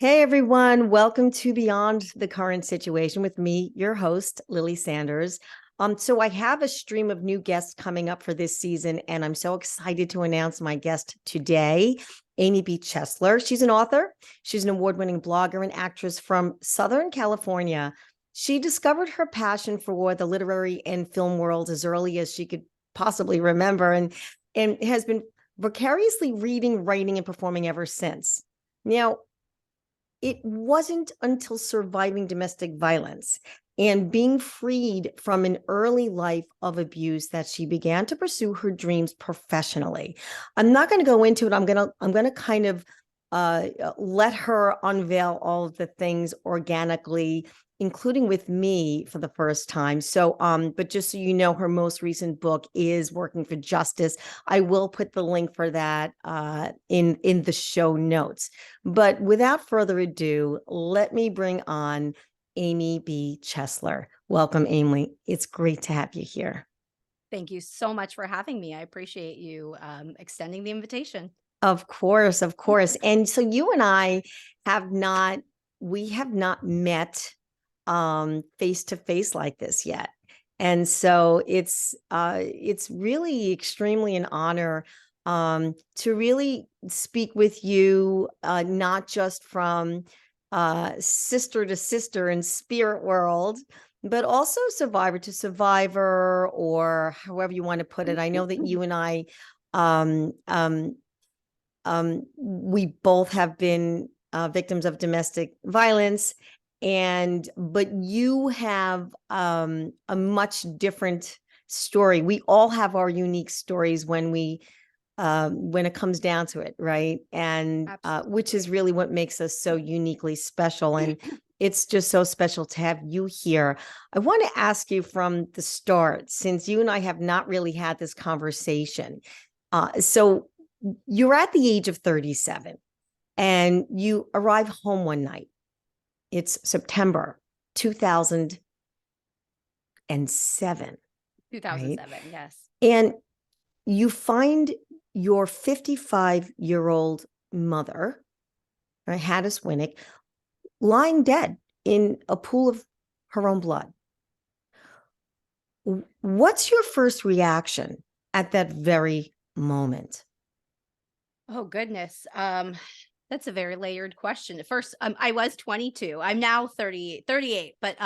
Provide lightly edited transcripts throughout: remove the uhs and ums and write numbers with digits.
Hey everyone, welcome to Beyond the Current Situation with me, your host, Lily Sanders. So I have a stream of new guests coming up for this season, and I'm so excited to announce my guest today, Amy B. Chesler. She's an author, she's an award-winning blogger and actress from Southern California. She discovered her passion for the literary and film world as early as she could possibly remember, and has been vicariously reading, writing, and performing ever since. Now, it wasn't until surviving domestic violence and being freed from an early life of abuse that she began to pursue her dreams professionally. I'm not going to go into it. I'm going to kind of let her unveil all of the things organically, including with me for the first time. But just so you know, her most recent book is Working for Justice. I will put the link for that in the show notes. But without further ado, let me bring on Amy B. Chesler. Welcome, Amy. It's great to have you here. Thank you so much for having me. I appreciate you extending the invitation. Of course, of course. And so you and I have not met face to face like this yet. And so it's really extremely an honor to really speak with you, not just from sister to sister in spirit world, but also survivor to survivor, or however you want to put it. I know that you and I um, um, we both have been victims of domestic violence, but you have a much different story. We all have our unique stories when it comes down to it, right? And which is really what makes us so uniquely special. And it's just so special to have you here. I want to ask you from the start, since you and I have not really had this conversation. So you're at the age of 37 and you arrive home one night. It's September 2007, right? 2007, yes. And you find your 55-year-old mother, right, Haddis Winnick, lying dead in a pool of her own blood. What's your first reaction at that very moment? Oh, goodness. That's a very layered question. First, I was 22. I'm now 38. But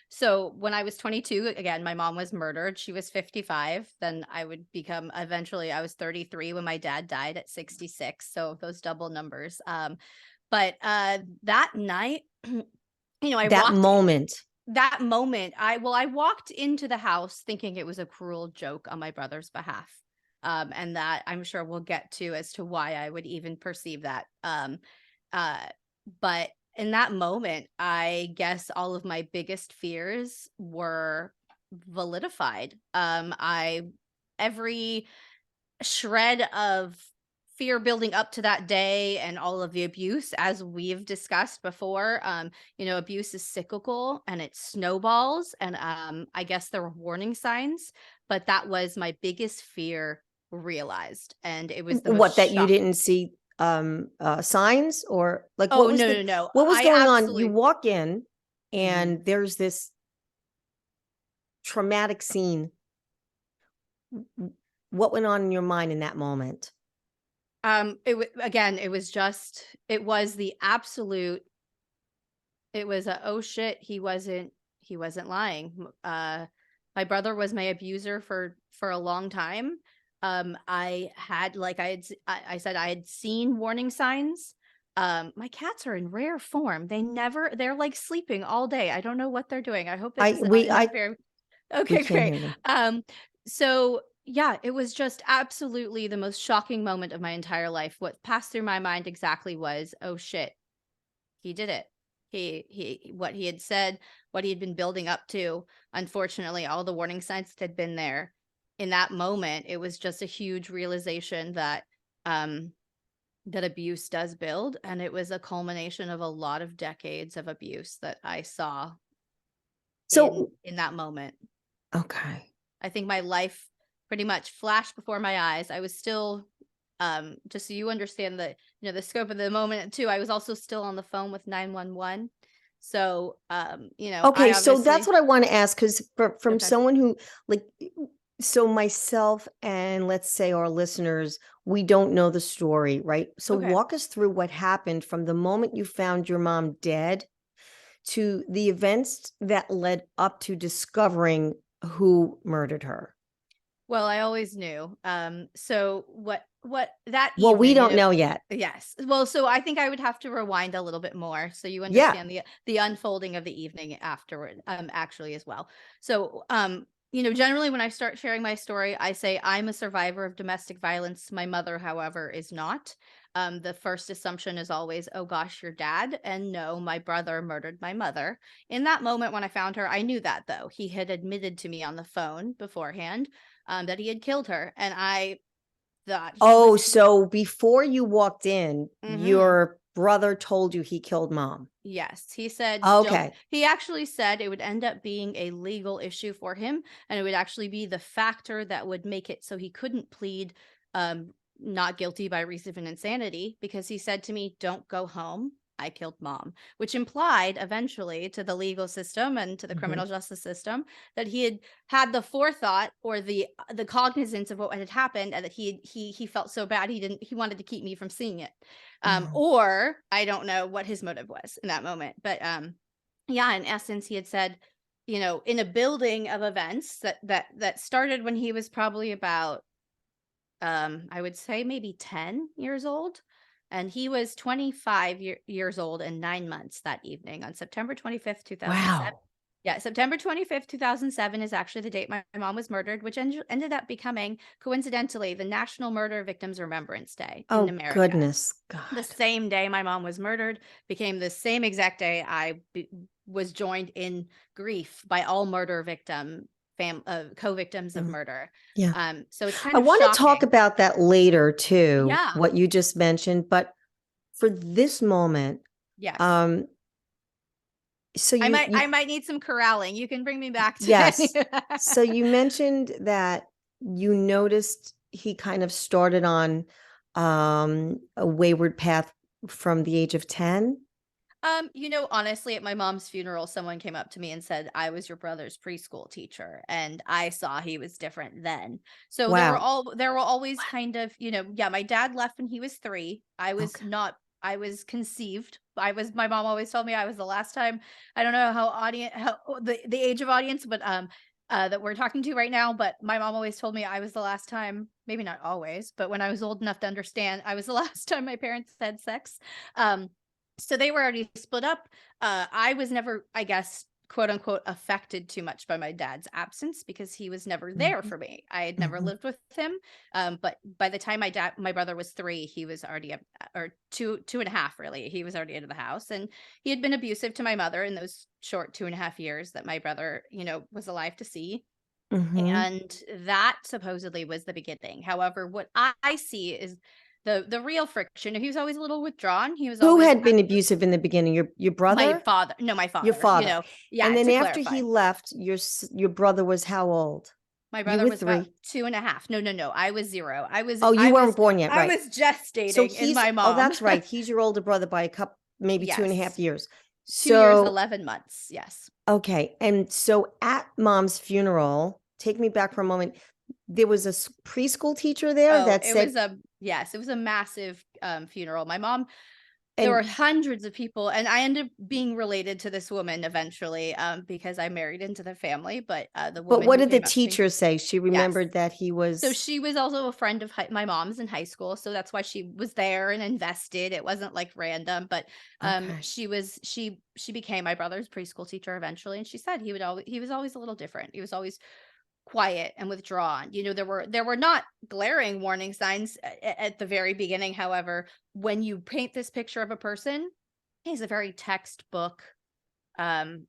so when I was 22, again, my mom was murdered. She was 55. Then I was 33 when my dad died at 66. So those double numbers. But that night, That moment. I walked into the house thinking it was a cruel joke on my brother's behalf. And that I'm sure we'll get to as to why I would even perceive that. Uh, but in that moment, I guess all of my biggest fears were validified. Every shred of fear building up to that day and all of the abuse, as we've discussed before, abuse is cyclical and it snowballs. And I guess there were warning signs, but that was my biggest fear realized. And it was the most What, that you shock. didn't see signs, or like Oh, no. what was I going on? You absolutely. walk in Mhm. and there's this traumatic scene. What went on in your mind in that moment? It was the absolute. It was a, oh shit, he wasn't lying. My brother was my abuser for a long time. I had, like I said, I had seen warning signs. My cats are in rare form. They're like sleeping all day. I don't know what they're doing. I hope it I doesn't we I interfere. We Okay, can't great. hear them. So yeah, it was just absolutely the most shocking moment of my entire life. What passed through my mind exactly was, oh shit, he did it. What he had said, what he had been building up to. Unfortunately, all the warning signs that had been there. In that moment, it was just a huge realization that that abuse does build, and it was a culmination of a lot of decades of abuse that I saw So, in that moment. okay. I think my life pretty much flashed before my eyes. I was still just so you understand the, the scope of the moment too. I was also still on the phone with 911. So, I Okay, so that's obviously, what I want to ask, because from okay. someone who, like, so myself and let's say our listeners, we don't know the story, right? So Okay. walk us through what happened from the moment you found your mom dead to the events that led up to discovering who murdered her. Well, I always knew. So what that Well, we evening, don't know yet. yes. Well, so I think I would have to rewind a little bit more so you Yeah. understand the unfolding of the evening afterward, actually as well. So, generally when I start sharing my story, I say I'm a survivor of domestic violence. My mother, however, is not. The first assumption is always, oh gosh, your dad. And no, my brother murdered my mother. In that moment when I found her, I knew that though. He had admitted to me on the phone beforehand that he had killed her. And I thought he Oh, was. so before you walked in, Mhm. your brother told you he killed mom. Yes, he said, "Don't." Okay. He actually said it would end up being a legal issue for him, and it would actually be the factor that would make it so he couldn't plead not guilty by reason of insanity because he said to me, "Don't go home. I killed mom," which implied eventually to the legal system and to the Mhm. criminal justice system that he had the forethought or the cognizance of what had happened and that he felt so bad he wanted to keep me from seeing it. Mhm. Or I don't know what his motive was in that moment. But yeah, in essence, he had said, in a building of events that started when he was probably about I would say maybe 10 years old. And he was 25 years old and 9 months that evening on September 25th, 2007. Wow. Yeah, September 25th, 2007 is actually the date my mom was murdered, which ended up becoming, coincidentally, the National Murder Victims Remembrance Day in Oh, America. goodness The God. same day my mom was murdered became the same exact day was joined in grief by all murder co-victims of Mm. murder. Yeah. So it's kind I of want to talk shocking. about that later too, Yeah. what you just mentioned, but for this moment, Yes. um, so I might need some corralling. You can bring me back to yes. any. So you mentioned that you noticed he kind of started on a wayward path from the age of 10. Honestly, at my mom's funeral, someone came up to me and said, I was your brother's preschool teacher. And I saw he was different then. So Wow. there were always kind of, yeah, my dad left when he was 3. Okay. I was conceived. My mom always told me I was the last time. I don't know how the age of audience, but that we're talking to right now, but my mom always told me I was the last time, maybe not always, but when I was old enough to understand, I was the last time my parents had sex. Um, so they were already split up. I was never, I guess, quote unquote, affected too much by my dad's absence because he was never there Mhm. for me. I had never Mhm. lived with him. But by the time my brother was 3, he was already up, or two and a half, really. He was already out of the house, and he had been abusive to my mother in those short 2.5 years that my brother, was alive to see. Mhm. And that supposedly was the beginning. However, what I see is the real friction. He was always a little withdrawn. He was Who always had been abusive in the beginning? Your my brother? father. No, my Your father. father. And Yeah. then To after clarify, he left, your brother was how old? my You brother were was about 3. 2.5. No, no, no. I was 0. Oh, you weren't born yet, I right? was So gestating in he's my oh, mom. that's right. He's your older brother by a couple, maybe two and a half Yes, years. 2 years, So, 11 months. Yes. okay. And so at mom's funeral, take me back for a moment. There was a preschool teacher there Oh, that said, it was a massive funeral. My mom. There were and hundreds of people, and I ended up being related to this woman eventually, because I married into the family, but, the but woman what who did the came up to me. teacher say? She Yes. remembered that he So was she was also a friend of my mom's in high school, so that's why she was there and invested. It wasn't, like, random, but, okay. she became my brother's preschool teacher eventually, and she said he was always a little different. He was always quiet and withdrawn. There were not glaring warning signs at the very beginning. However, when you paint this picture of a person, he's a very textbook, um,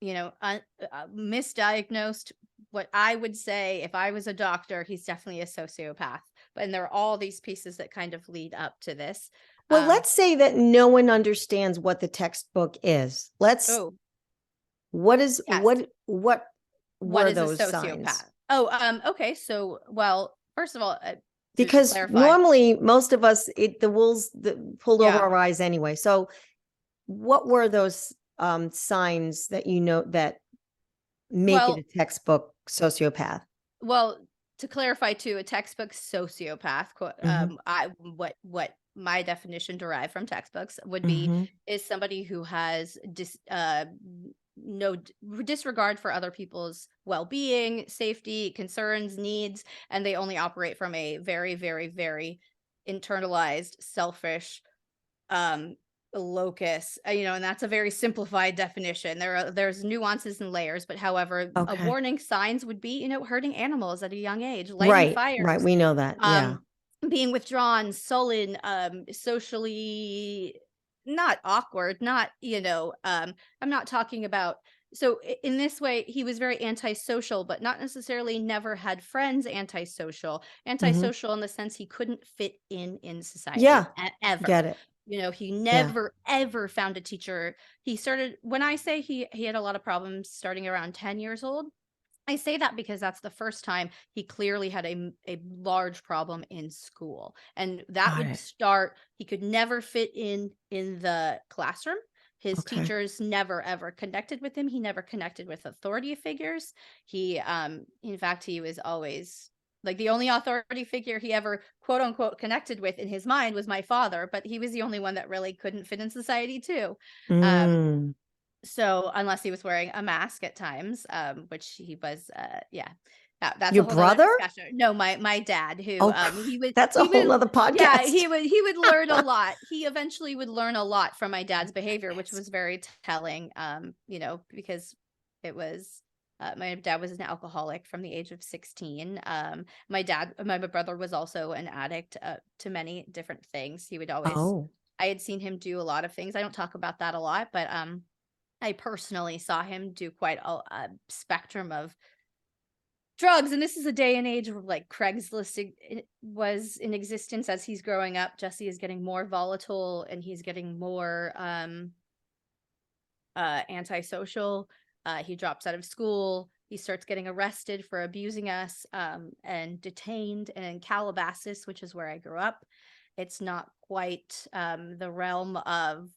misdiagnosed. What I would say if I was a doctor, he's definitely a sociopath. And there are all these pieces that kind of lead up to this. Well, Um, let's say that no one understands what the textbook is. oh, What is, yes. what What were is a those signs? sociopath? Oh, okay. So, well, first of all, to Because clarify. normally most of us, the wool's pulled over Yeah. our eyes anyway. So what were those signs that that make it Well, a textbook sociopath? Well, to clarify too, a textbook sociopath, Mm-hmm. I what my definition derived from textbooks would be Mm-hmm. is somebody who has no disregard for other people's well-being, safety, concerns, needs, and they only operate from a very, very, very internalized, selfish um locus, and that's a very simplified definition. There's nuances and layers, but however, a Okay. warning signs would be, hurting animals at a young age, lighting Right. Right. fires, We know that. Yeah. um being withdrawn, sullen, socially not awkward, not, I'm not talking about. So in this way, he was very antisocial, but not necessarily never had friends. Mm-hmm. Antisocial in the sense he couldn't fit in society Yeah. ever. Get it. He Yeah. never ever found a teacher. He started, when I say he had a lot of problems starting around 10 years old, I say that because that's the first time he clearly had a large problem in school. And that Got would it. start, he could never fit in the classroom. His Okay. teachers never ever connected with him. He never connected with authority figures. He in fact, he was always like, the only authority figure he ever quote unquote connected with in his mind was my father, but he was the only one that really couldn't fit in society too. Um Mm. so unless he was wearing a mask at times, which he was, yeah, that's a Your whole other brother? discussion. No, my dad, who, Oh, that's a whole nother yeah, podcast. he would learn a lot. He eventually would learn a lot from my dad's behavior, which Goodness. was very telling. Because it was. My dad was an alcoholic from the age of 16. My brother was also an addict, to many different things. He would always. Oh. I had seen him do a lot of things. I don't talk about that a lot, but I personally saw him do quite a spectrum of drugs, and this is a day and age where, like, Craigslist was in existence as he's growing up. Jesse is getting more volatile, and he's getting more antisocial. He drops out of school. He starts getting arrested for abusing us, and detained in Calabasas, which is where I grew up. It's not quite the realm of,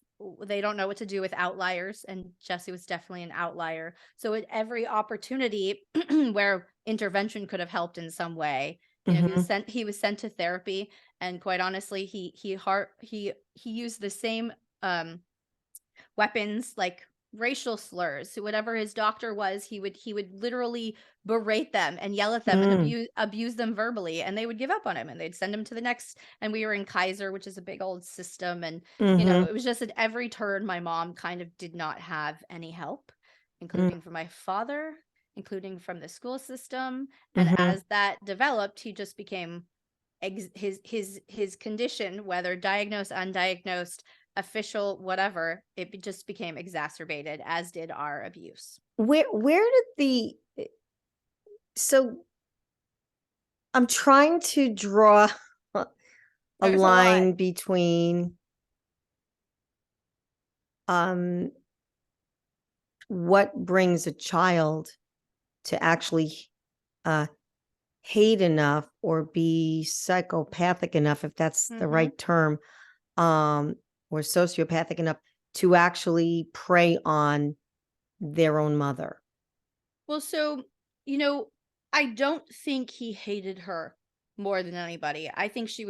they don't know what to do with outliers, and Jesse was definitely an outlier. So at every opportunity where intervention could have helped in some way, Mm-hmm. he was sent to therapy, and quite honestly, he used the same weapons, like racial slurs. So whatever his doctor was, he would literally berate them and yell at them and Mm. abuse them verbally, and they would give up on him and they'd send him to the next. And we were in Kaiser, which is a big old system, and Mm-hmm. it was just at every turn my mom kind of did not have any help, Mm. including from my father, including from the school system. And Mm-hmm. as that developed, he just became his condition, whether diagnosed, undiagnosed, official, whatever, just became exacerbated, as did our abuse. Where did so I'm trying to draw a There's a lot. line between um what brings a child to actually uh hate enough or be psychopathic enough, if that's the Hmm. right term, um or sociopathic enough to actually prey on their own mother. Well, so, you know, I don't think he hated her more than anybody. I think she,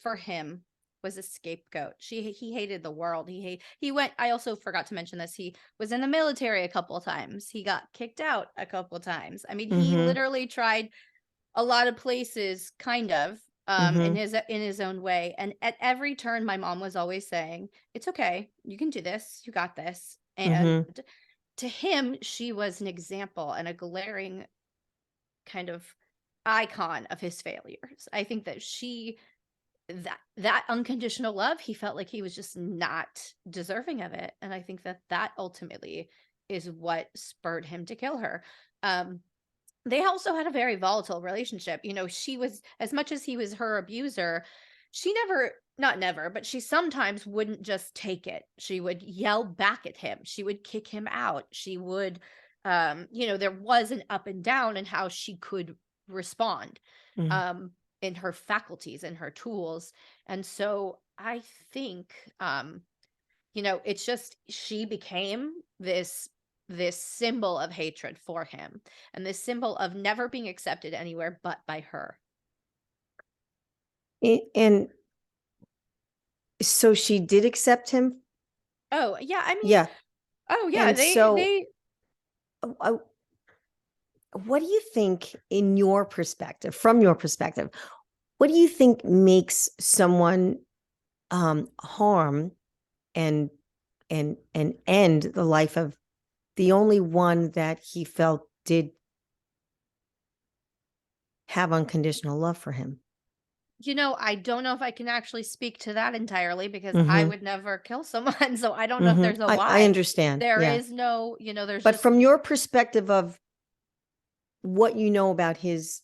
for him, was a scapegoat. He hated the world. He went. I also forgot to mention this. He was in the military a couple of times. He got kicked out a couple of times. I mean, he Mm-hmm. literally tried a lot of places, kind of, in Mm-hmm. his own way. And at every turn, my mom was always saying, "It's okay. You can do this. You got this." And Mm-hmm. to him, she was an example and a glaring kind of icon of his failures. I think that that unconditional love, he felt like he was just not deserving of it, and I think that that ultimately is what spurred him to kill her. Um, they also had a very volatile relationship. She was, as much as he was her abuser, she never, not never, but she sometimes wouldn't just take it. She would yell back at him. She would kick him out. She would, there was an up and down in how she could respond. Mm-hmm. Um, in her faculties and her tools. And so I think, it's just she became this symbol of hatred for him, and this symbol of never being accepted anywhere but by her. And so she did accept him? Oh, yeah, I mean, Yeah. oh yeah, And they so, they what do you think, in your perspective, from your perspective, what do you think makes someone harm and and end the life of the only one that he felt did have unconditional love for him? I don't know if I can actually speak to that entirely because I Mm-hmm. would never kill someone, so I don't know if Mm-hmm. there's a I why. understand. There Yeah. is no, there's But just from your perspective of what you know about his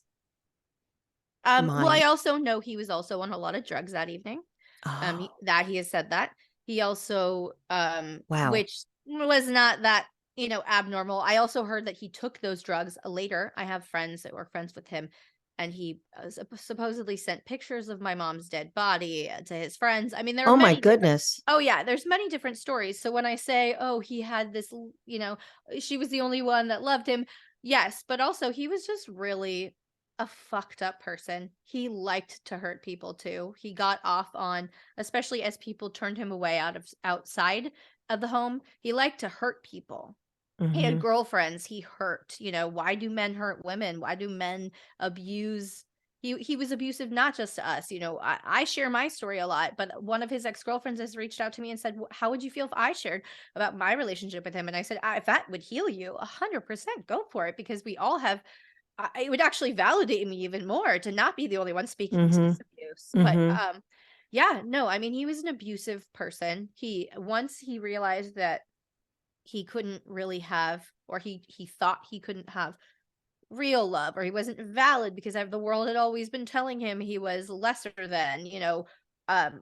well, I mind. also know he was also on a lot of drugs that evening. Oh, He has said that. He also, wow. which was not that, abnormal. I also heard that he took those drugs later. I have friends that were friends with him, and he supposedly sent pictures of my mom's dead body to his friends. I mean, there are Oh my many different. goodness. Oh yeah, there's many different stories. So when I say, oh, he had this, she was the only one that loved him. Yes, but also he was just really a fucked up person. He liked to hurt people too. He got off on, especially as people turned him away outside of the home, he liked to hurt people. He had Mm-hmm. girlfriends he hurt. Why do men hurt women? Why do men abuse? He was abusive not just to us. I share my story a lot, but one of his ex-girlfriends has reached out to me and said, How would you feel if I shared about my relationship with him?" And I said, If that would heal you, 100% go for it, because we all have. It would actually validate me even more to not be the only one speaking to Mm-hmm. this abuse. But Mm-hmm. yeah, no, I mean, he was an abusive person. Once he realized that he couldn't really have, or he thought he couldn't have real love, or he wasn't valid because the world had always been telling him he was lesser than.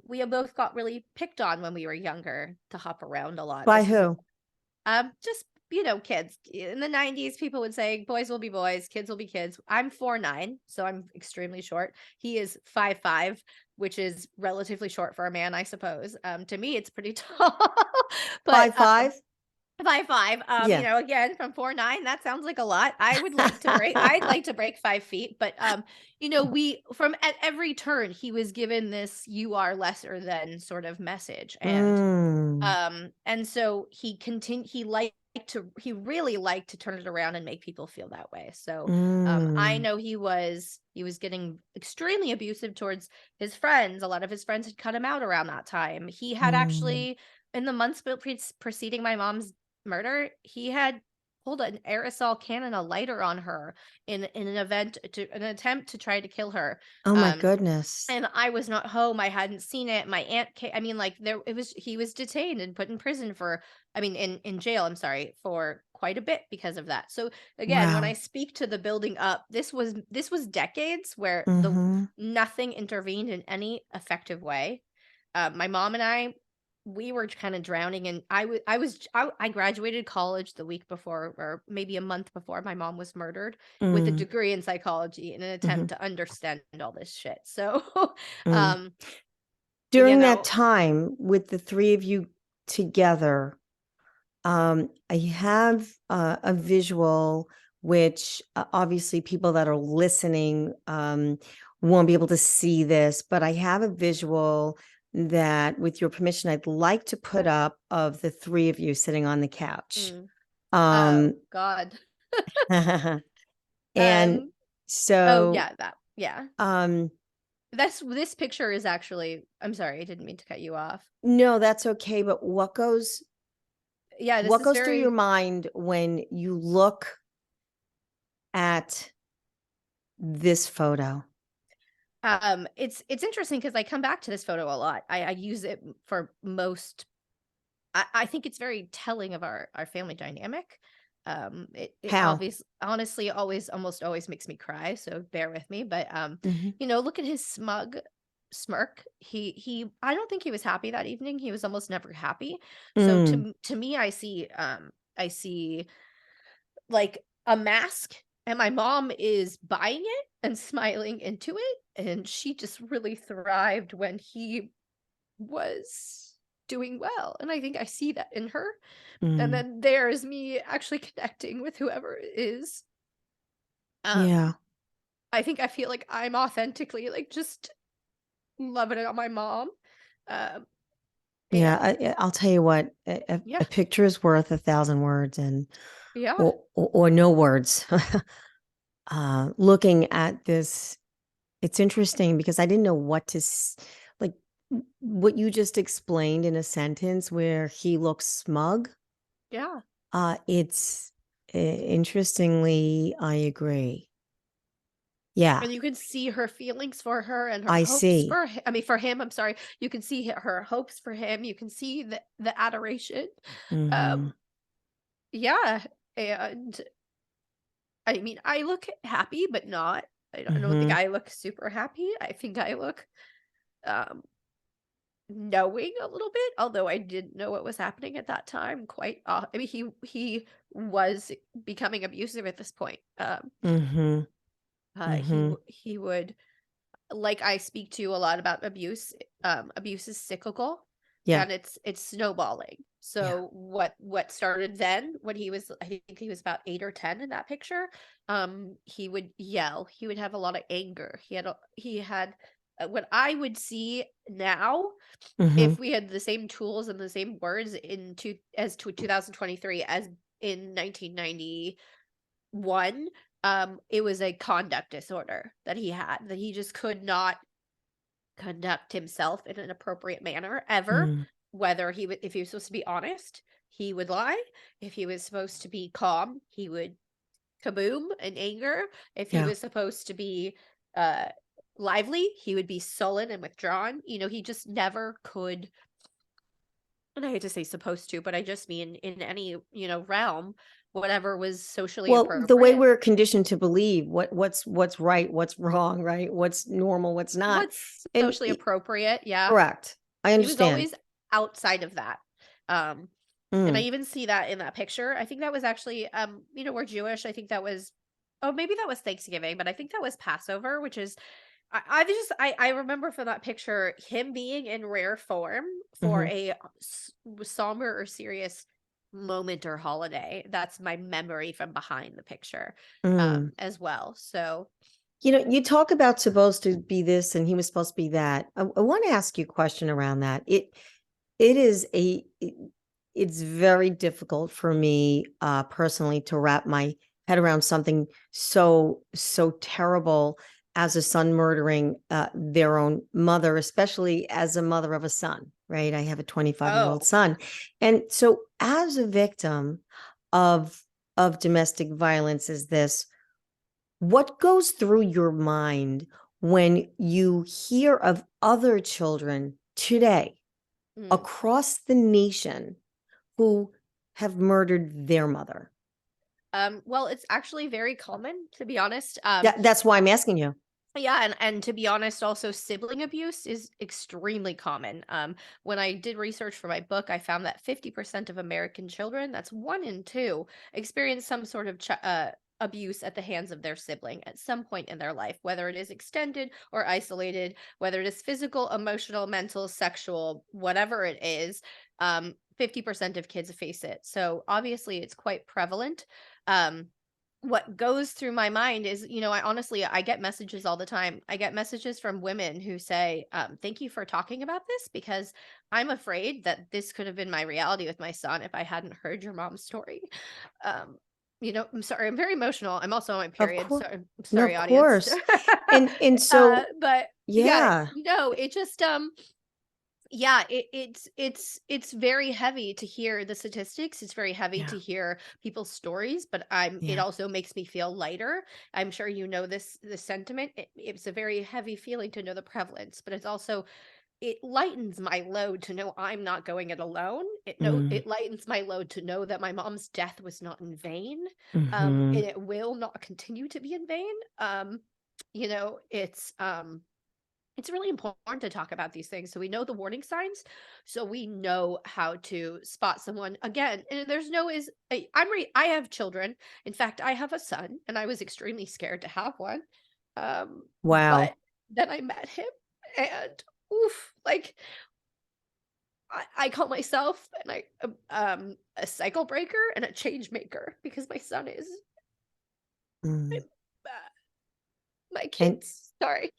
We had both got really picked on when we were younger to hop around a lot. By This was who? just, kids. In the 90s, people would say boys will be boys, kids will be kids. I'm 4'9", so I'm extremely short. He is 5'5", which is relatively short for a man, I suppose. To me, it's pretty tall. But 5'5"? 5'5", Yeah. again, from 4'9", that sounds like a lot. I'd like to break 5 feet, but we from at every turn he was given this "you are lesser than" sort of message. Mm. And so he really liked to turn it around and make people feel that way. So, I Mm. know he was getting extremely abusive towards his friends. A lot of his friends had cut him out around that time. He had Mm. actually, in the months preceding my mom's murder, he had pulled an aerosol can and a lighter on her in an attempt to try to kill her. Oh my Um, goodness. and I was not home, I hadn't seen it, my aunt I mean, like, he was detained and put in prison for, I mean, in jail, I'm sorry, for quite a bit because of that. So, again, when I Wow. speak to the building up, this was decades where the Mm-hmm. nothing intervened in any effective way. My mom and we were kinda drowning, and I graduated college the week before, or maybe a month before my mom was murdered, with a Mm. degree in psychology in an Mm-hmm. attempt to understand all this shit. So, Mm. um, you During that know time with the three of you together, I have a visual which obviously people that are listening won't be able to see this, but I have a visual that, with your permission, I'd like to put up of the three of you sitting on the couch. mm, oh Um, god. and Um, oh, so, yeah, yeah. um, This picture is actually, I'm sorry, I didn't mean to cut you off. no, that's okay. But Yeah, this what is goes through your very. mind when you look at this photo? It's interesting because I come back to this photo a lot. I use it for most. I think it's very telling of our family dynamic. It How? obvious honestly always almost always makes me cry, so bear with me. But Hmm. look at his smug smirk. I don't think he was happy that evening. He was almost never happy. So Mm, to me, I see like a mask, and my mom is buying it and smiling into it. and she just really thrived when he was doing well, and I think I see that in her. And Mm, then there's me actually connecting with whoever it is. Um, yeah. I think I feel like I'm authentically, like, just loving it on my mom. Um, Yeah, and I'll tell you what, yeah, a picture is worth 1,000 words, and yeah, or no words. Looking at this, it's interesting because I didn't know what to like what you just explained in a sentence where he looks smug. yeah. It's interestingly, I agree. Yeah, And you can see her feelings for her and her I hopes see. for I mean, for him, I'm sorry. You can see her hopes for him. You can see the adoration. Hmm. Um, yeah, and I mean, I look happy, but not. I don't think Hmm. I look super happy. I think I look um knowing a little bit, although I didn't know what was happening at that time quite I mean, he was becoming abusive at this point. Hmm. Hmm. He would, like, I speak to a lot about abuse. Abuse is cyclical, Yeah, and it's snowballing. yeah. So what started then, when he was, I think he was about 8 or 10 in that picture, he would yell, he would have a lot of anger. He had what I would see now, Hmm. if we had the same tools and the same words in 2023 as in 1991, it was a conduct disorder that he had, that he just could not conduct himself in an appropriate manner ever. Mm, Whether if he was supposed to be honest, he would lie. If he was supposed to be calm, he would kaboom in anger. If he yeah. was supposed to be uh lively, he would be sullen and withdrawn. He just never could, and I hate to say supposed to, but I just mean in any, realm, whatever was socially Well, the way appropriate. we're conditioned to believe what's right, what's wrong, right? What's normal, what's not. What's And socially appropriate, yeah. correct. I He was understand. always outside of that. Um, and I Mm, even see that in that picture. I think that was actually, we're Jewish. I think that was, oh, maybe that was Thanksgiving, but I think that was Passover, which is, I remember from that picture him being in rare form for mhm, a somber or serious moment or holiday. That's my memory from behind the picture, mm. as well. So, You talk about supposed to be this and he was supposed to be that. I want to ask you a question around that. It is it's very difficult for me personally to wrap my head around something so terrible as a son murdering their own mother, especially as a mother of a son, right? I have a 25-year-old oh, son. And so as a victim of domestic violence is this, what goes through your mind when you hear of other children today mm. across the nation who have murdered their mother? Well, it's actually very common, to be honest. That's why I'm asking you. Yeah, and to be honest, also sibling abuse is extremely common. When I did research for my book, I found that 50% of American children, that's one in two, experience some sort of abuse at the hands of their sibling at some point in their life, whether it is extended or isolated, whether it is physical, emotional, mental, sexual, whatever it is. 50% of kids face it. So obviously, it's quite prevalent. Um, what goes through my mind is, I get messages all the time. I get messages from women who say, thank you for talking about this, because I'm afraid that this could have been my reality with my son if I hadn't heard your mom's story. um I'm sorry, I'm very emotional. I'm also on my Of period, so course. I'm No, sorry, of audience. course. And so But yeah, yeah. it just yeah, it's very heavy to hear the statistics. It's very heavy Yeah. to hear people's stories, but it Yeah. also makes me feel lighter. I'm sure you know this sentiment. It's a very heavy feeling to know the prevalence, but it's also, it lightens my load to know I'm not going it alone. Mm, It lightens my load to know that my mom's death was not in vain. mhm. And it will not continue to be in vain. You know, it's really important to talk about these things so we know the warning signs, so we know how to spot someone again. And there's no is I have children. In fact, I have a son, and I was extremely scared to have one. But Wow. then I met him, and oof, like I call myself a cycle breaker and a change maker because my son is Mm. uh, my And kids. Sorry,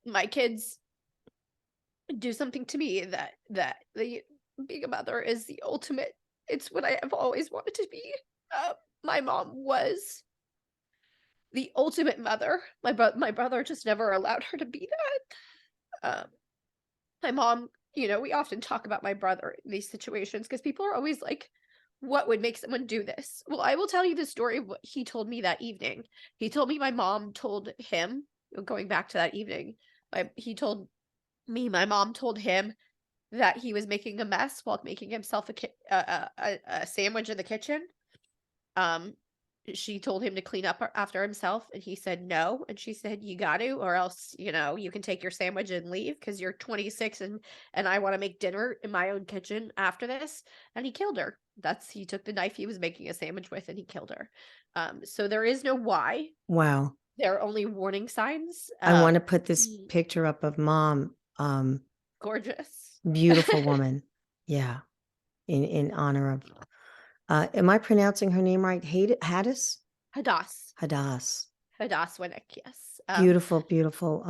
my kids do something to me that the being a mother is the ultimate. It's what I have always wanted to be. Uh, my mom was the ultimate mother. My brother just never allowed her to be that. My mom, we often talk about my brother in these situations because people are always like, "What would make someone do this?" Well, I will tell you the story of what he told me that evening. He told me my mom told him, going back to that evening, he told me my mom told him that he was making a mess while making himself a sandwich in the kitchen. Um, she told him to clean up after himself, and he said no. And she said, "You got to, or else, you can take your sandwich and leave because you're 26 and I want to make dinner in my own kitchen after this." And he killed her. He took the knife he was making a sandwich with and he killed her. So there is no why. wow, There are only warning signs. I want to put this He- picture up of mom. Gorgeous. Beautiful woman. Yeah. In honor of, am I pronouncing her name right? Hadis? Hadass. Hadas. Hadass Winnick, yes. Beautiful, beautiful,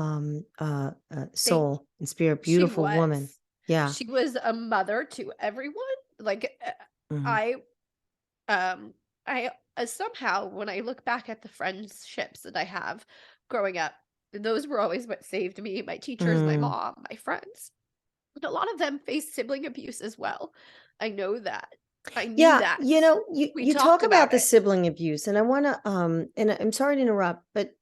Thank soul and spirit. She Beautiful woman. was. Yeah. She was a mother to everyone. Like, Mhm. I, I somehow, when I look back at the friendships that I have growing up, those were always what saved me, my teachers, my Mm. mom, my friends. And a lot of them faced sibling abuse as well. I know that. I knew Yeah, that. you We you talk talked about about the it. sibling abuse, and I want to and I'm sorry to interrupt, but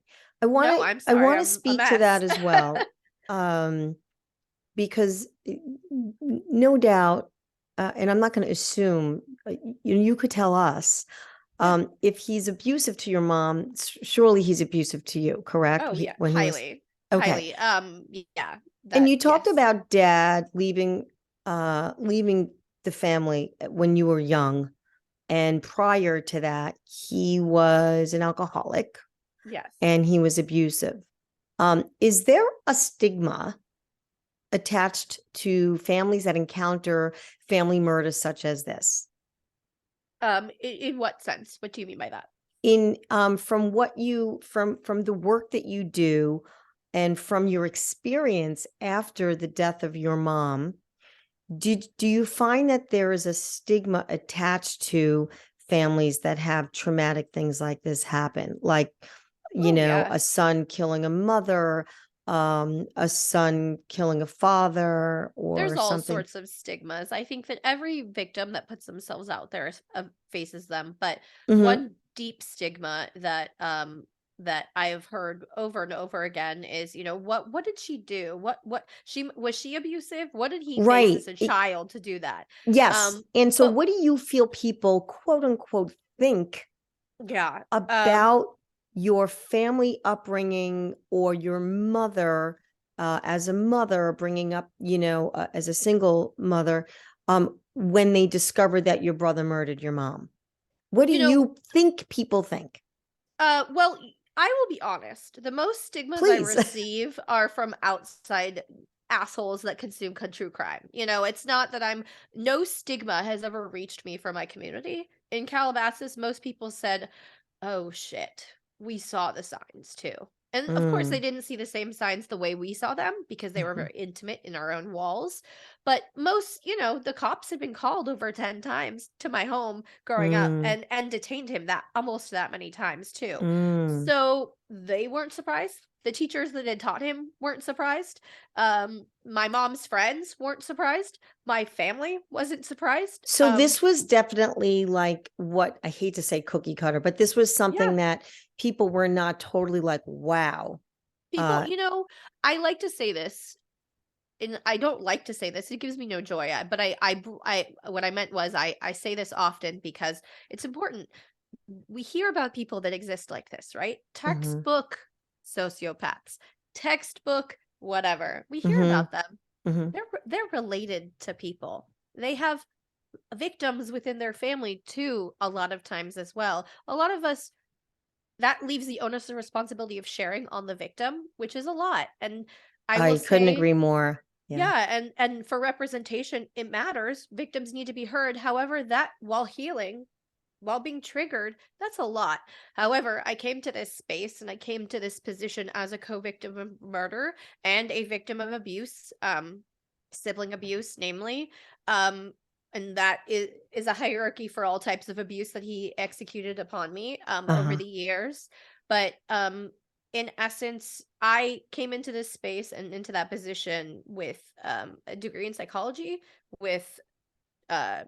No, I'm I sorry. want to I'm a speak to that mess. as well. Um because no doubt, and I'm not going to assume, you could tell us, Yeah. if he's abusive to your mom, surely he's abusive to you, correct? Oh, yeah. When he was Highly. okay. Highly. Yeah. And That, you talked yes. about dad leaving the family when you were young, and prior to that, he was an alcoholic Yes. and he was abusive. Is there a stigma attached to families that encounter family murder such as this? In what sense? What do you mean by that? In from what you from the work that you do and from your experience after the death of your mom, do you find that there is a stigma attached to families that have traumatic things like this happen? Like, Oh, yeah. a son killing a mother, a son killing a father There's or all something. sorts of stigmas. I think that every victim that puts themselves out there faces them, but Mhm. one deep stigma that I have heard over and over again is, what did she do? What she was she abusive? What did he face Right. as a child to do that? Yes. Um, And so but what do you feel people quote unquote think yeah, about your family upbringing or your mother, as a mother bringing up, as a single mother, when they discover that your brother murdered your mom? What do you know, you think people think? well, I will be honest. The most stigmas I Please. receive are from outside assholes that consume true crime. It's not that no stigma has ever reached me from my community. In Calabasas, most people said, "Oh shit, we saw the signs too." And of course, they Mm, didn't see the same signs the way we saw them because they were mhm, very intimate in our own walls. But the cops had been called over 10 times to my home growing up mm, and detained him that almost that many times too. mm. So they weren't surprised. The teachers that had taught him weren't surprised. My mom's friends weren't surprised. My family wasn't surprised. So this was definitely like, what I hate to say cookie cutter, but this was Yeah, something that people were not totally like, wow. people, Uh, I like to say this, and I don't like to say this. It gives me no joy. But what I meant was I say this often because it's important. We hear about people that exist like this, right? mhm, Textbook sociopaths, textbook whatever. We hear mhm, about them. mhm. They're related to people. They have victims within their family too a lot of times as well. A lot of us that leaves the onus and responsibility of sharing on the victim, which is a lot. And I will I couldn't say, agree more. Yeah. yeah, and for representation, it matters. Victims need to be heard. However, that while healing, while being triggered, that's a lot. However, I came to this space and I came to this position as a co-victim of murder and a victim of abuse, sibling abuse, namely. Um, and that is a hierarchy for all types of abuse that he executed upon me over Uh-huh. the years. But in essence, I came into this space and into that position with a degree in psychology, with uh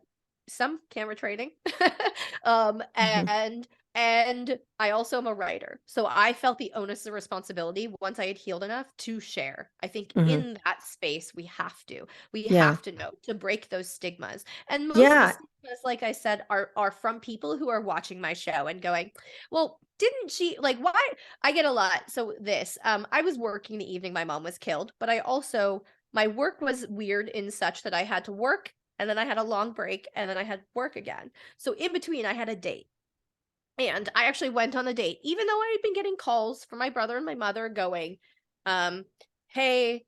some camera training. Mhm. And I also am a writer. So I felt the onus and responsibility once I had healed enough to share. I think Mhm. in that space we have to. We Yeah. have to know to break those stigmas. And most of the Yeah. stigmas, like I said, are from people who are watching my show and going, "Well, didn't she like why?" I get a lot. So this, I was working the evening my mom was killed, but I also my work was weird in such that I had to work and then I had a long break and then I had work again. So in between I had a date. And I actually went on the date even though I had been getting calls from my brother and my mother going, um, "Hey,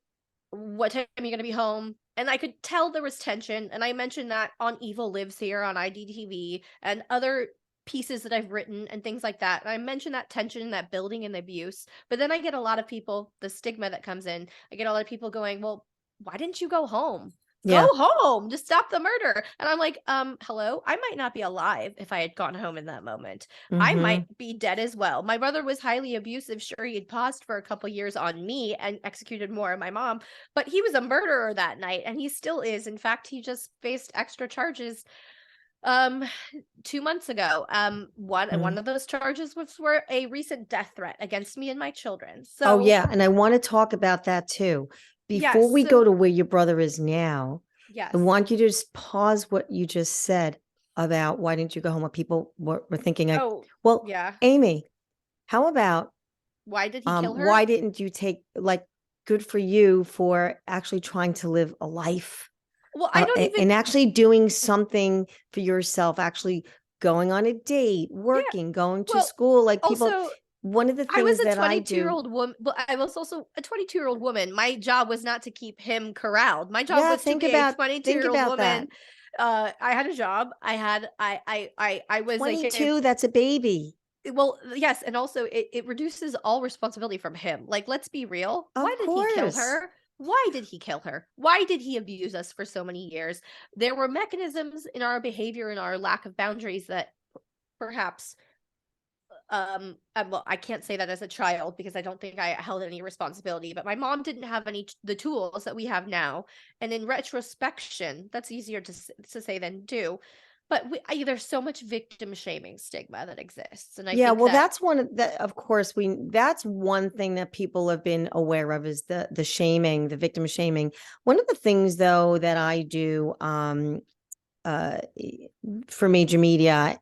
what time are you going to be home?" And I could tell there was tension, and I mentioned that on Evil Lives Here on IDTV and other pieces that I've written and things like that. And I mentioned that tension, that building and the abuse. But then I get a lot of people, the stigma that comes in. I get a lot of people going, "Well, why didn't you go home? Go Yeah. home to stop the murder." And I'm like, hello, I might not be alive if I had gone home in that moment. I might Mhm. be dead as well. My brother was highly abusive. Sure, he had paused for a couple years on me and executed more on my mom, but he was a murderer that night, and he still is. In fact, he just faced extra charges um 2 months ago. One Mhm. of those charges was for a recent death threat against me and my children. Oh, So yeah, and I wanna talk about that too. Before yes, we go so to where your brother is now, I yes. want you to just pause what you just said about why didn't you go home? What people were thinking like, Oh, "Well, yeah. Amy, how about, Why did he kill her? why didn't you take like, good for you for actually trying to live a life, Well, I don't even. and actually doing something for yourself, actually going on a date, Yeah. working, going to Well, school, like people." also, One of the I was things a that I 22-year-old do. old woman, but I was also a 22-year-old woman. My job was not to keep him corralled. My job Yeah, was to be a think 22-year-old about that. woman. I had a job. I had I was like a 22, that's a baby. well, yes, and also it reduces all responsibility from him. Like, let's be real. Why Of did he kill course. her? Why did he kill her? Why did he abuse us for so many years? There were mechanisms in our behavior and our lack of boundaries that perhaps well, I can't say that as a child because I don't think I held any responsibility, but my mom didn't have any the tools that we have now. And in retrospection, that's easier to say than do. But there's so much victim shaming stigma that exists, and I Yeah, think well, that that's one of the, of course, that's one thing that people have been aware of is the shaming, the victim shaming. One of the things though that I do uh for major media,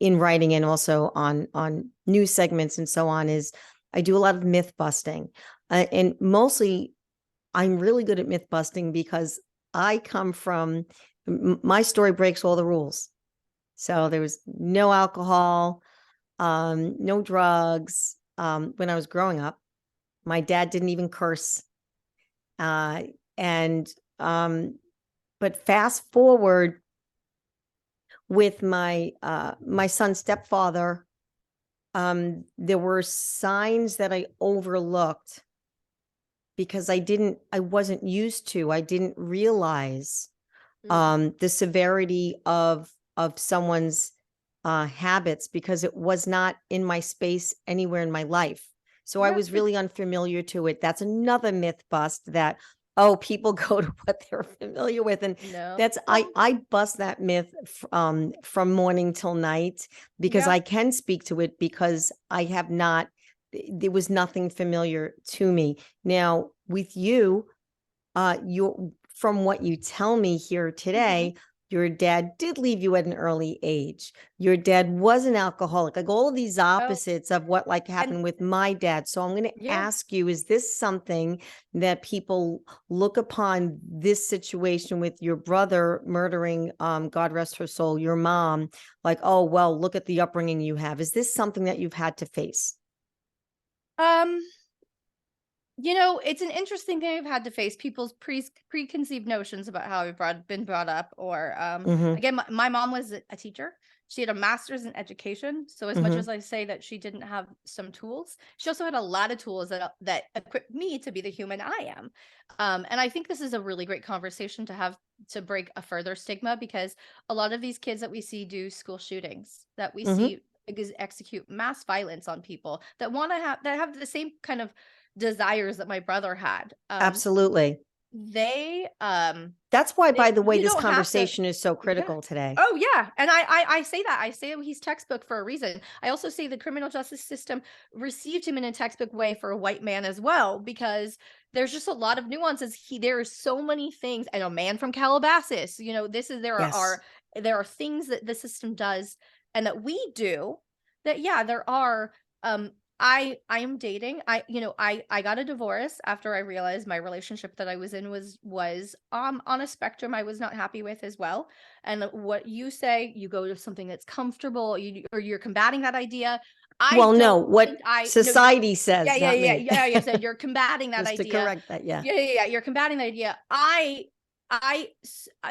in writing and also on news segments and so on, is I do a lot of myth busting. And mostly I'm really good at myth busting because I come from, my story breaks all the rules. So there was no alcohol, no drugs. When I was growing up, my dad didn't even curse. Uh, and but fast forward with my son's stepfather, there were signs that I overlooked because I wasn't used to, I didn't realize mm, the severity of someone's habits because it was not in my space anywhere in my life. So I yeah, was really unfamiliar to it. That's another myth bust that, oh, people go to what they're familiar with. And no, that's, well, I bust that myth from morning till night because yeah, I can speak to it because I have not, there was nothing familiar to me. Now with you, you, from what you tell me here hmm today, Your dad did leave you at an early age. Your dad was an alcoholic, like all of these Oh, opposites of what like and happened with my dad. So I'm going to yeah. ask you, is this something that people look upon this situation with your brother murdering, God rest her soul, your mom, like, oh, well, look at the upbringing you have. Is this something that you've had to face? Um, You know, it's an interesting thing I've had to face people's preconceived notions about how I've been brought up. Or Mm-hmm. again, my mom was a teacher. She had a master's in education. So as much Mm-hmm. as I say that she didn't have some tools, she also had a lot of tools that equipped me to be the human I am. And I think this is a really great conversation to have, to break a further stigma, because a lot of these kids that we see do school shootings, that we Mm-hmm. see execute mass violence on people, that want to have the same kind of desires that my brother had. Absolutely. They That's why, by the way, you this don't have to. conversation is so Yeah. critical today. Oh yeah, and I say that. I say he's textbook for a reason. I also say the criminal justice system received him in a textbook way for a white man as well, because there's just a lot of nuances. There are so many things, and a man from Calabasas, this is Yes. there are things that the system does and that we do, that yeah, there are. I am dating. I got a divorce after I realized my relationship that I was in was on a spectrum I was not happy with as well. And what you say, you go to something that's comfortable, or you're combating that idea. I Well, no, don't what think I no, you're society yeah, says, yeah, not yeah, me. yeah. You said you're combating that Just to idea. correct that, yeah. Yeah, yeah, yeah. You're combating the idea.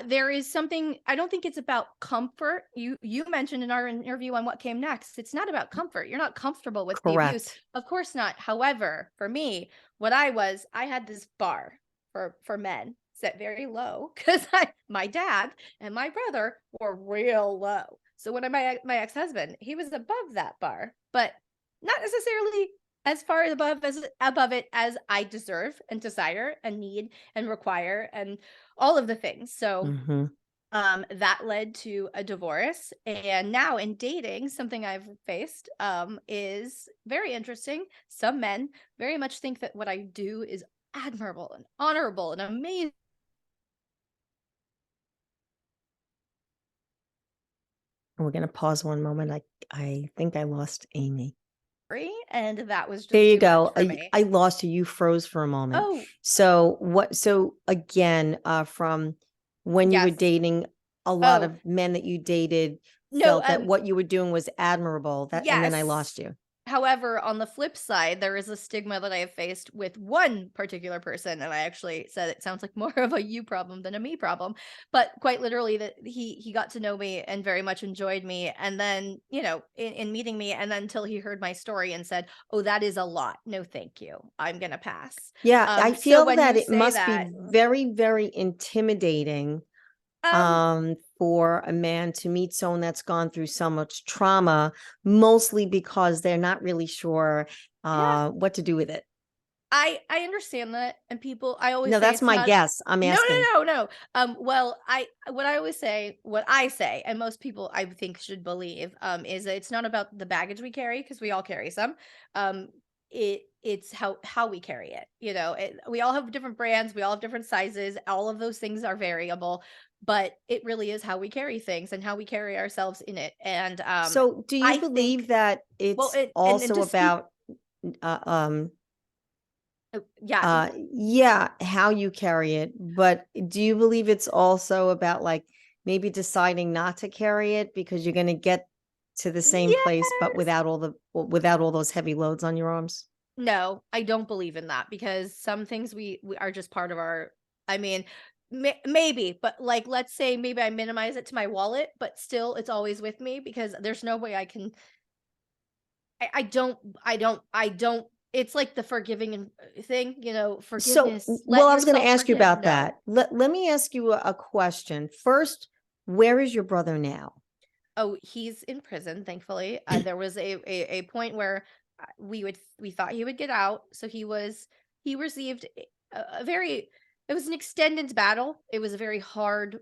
There is something. I don't think it's about comfort. You mentioned in our interview on what came next. It's not about comfort. You're not comfortable with the abuse, Correct. of course not. However, for me, I had this bar for men set very low, because my dad and my brother were real low. So when my ex husband, he was above that bar, but not necessarily as far above it as I deserve and desire and need and require and all of the things. So Mhm. that led to a divorce. And now in dating, something I've faced is very interesting. Some men very much think that what I do is admirable and honorable and amazing. We're gonna pause one moment. I think I lost Amy. And that was There just you too much go. for me. I lost you. You froze for a moment. Oh, So again, from when you were yes. dating, a lot Oh, of men that you dated no, felt that what you were doing was admirable. And then I yes. lost you. However, on the flip side, there is a stigma that I have faced with one particular person, and I actually said it sounds like more of a you problem than a me problem. But quite literally, that he got to know me and very much enjoyed me, and then in meeting me, and then until he heard my story and said, "Oh, that is a lot. No, thank you. I'm gonna pass." Yeah, I So feel when that you it say must that, be very, very intimidating um, for a man to meet someone that's gone through so much trauma, mostly because they're not really sure yeah, what to do with it. I understand that, and people, I always No, say that's it's my not. guess. I'm No, asking. no, no, no. Well, what I say, and most people I think should believe, is that it's not about the baggage we carry, because we all carry some. Um, it's how we carry it. We all have different brands, we all have different sizes. All of those things are variable, but it really is how we carry things and how we carry ourselves in it. And So, do you I think, believe that well, it's and also to speak, about uh, um yeah, yeah, how you carry it, but do you believe it's also about like maybe deciding not to carry it because you're going to get to the same place but yes. without all those heavy loads on your arms? No, I don't believe in that, because some things we are just part of our. I mean, maybe, but like, let's say maybe I minimize it to my wallet, but still it's always with me, because there's no way I can. I don't. It's like the forgiving and thing, forgiveness. Well, Let I was going to yourself ask you forgive. about No. that. Let me ask you a question. First, where is your brother now? Oh, he's in prison, thankfully. There was a point where we thought he would get out, so he received a very, it was an extended battle. It was a very hard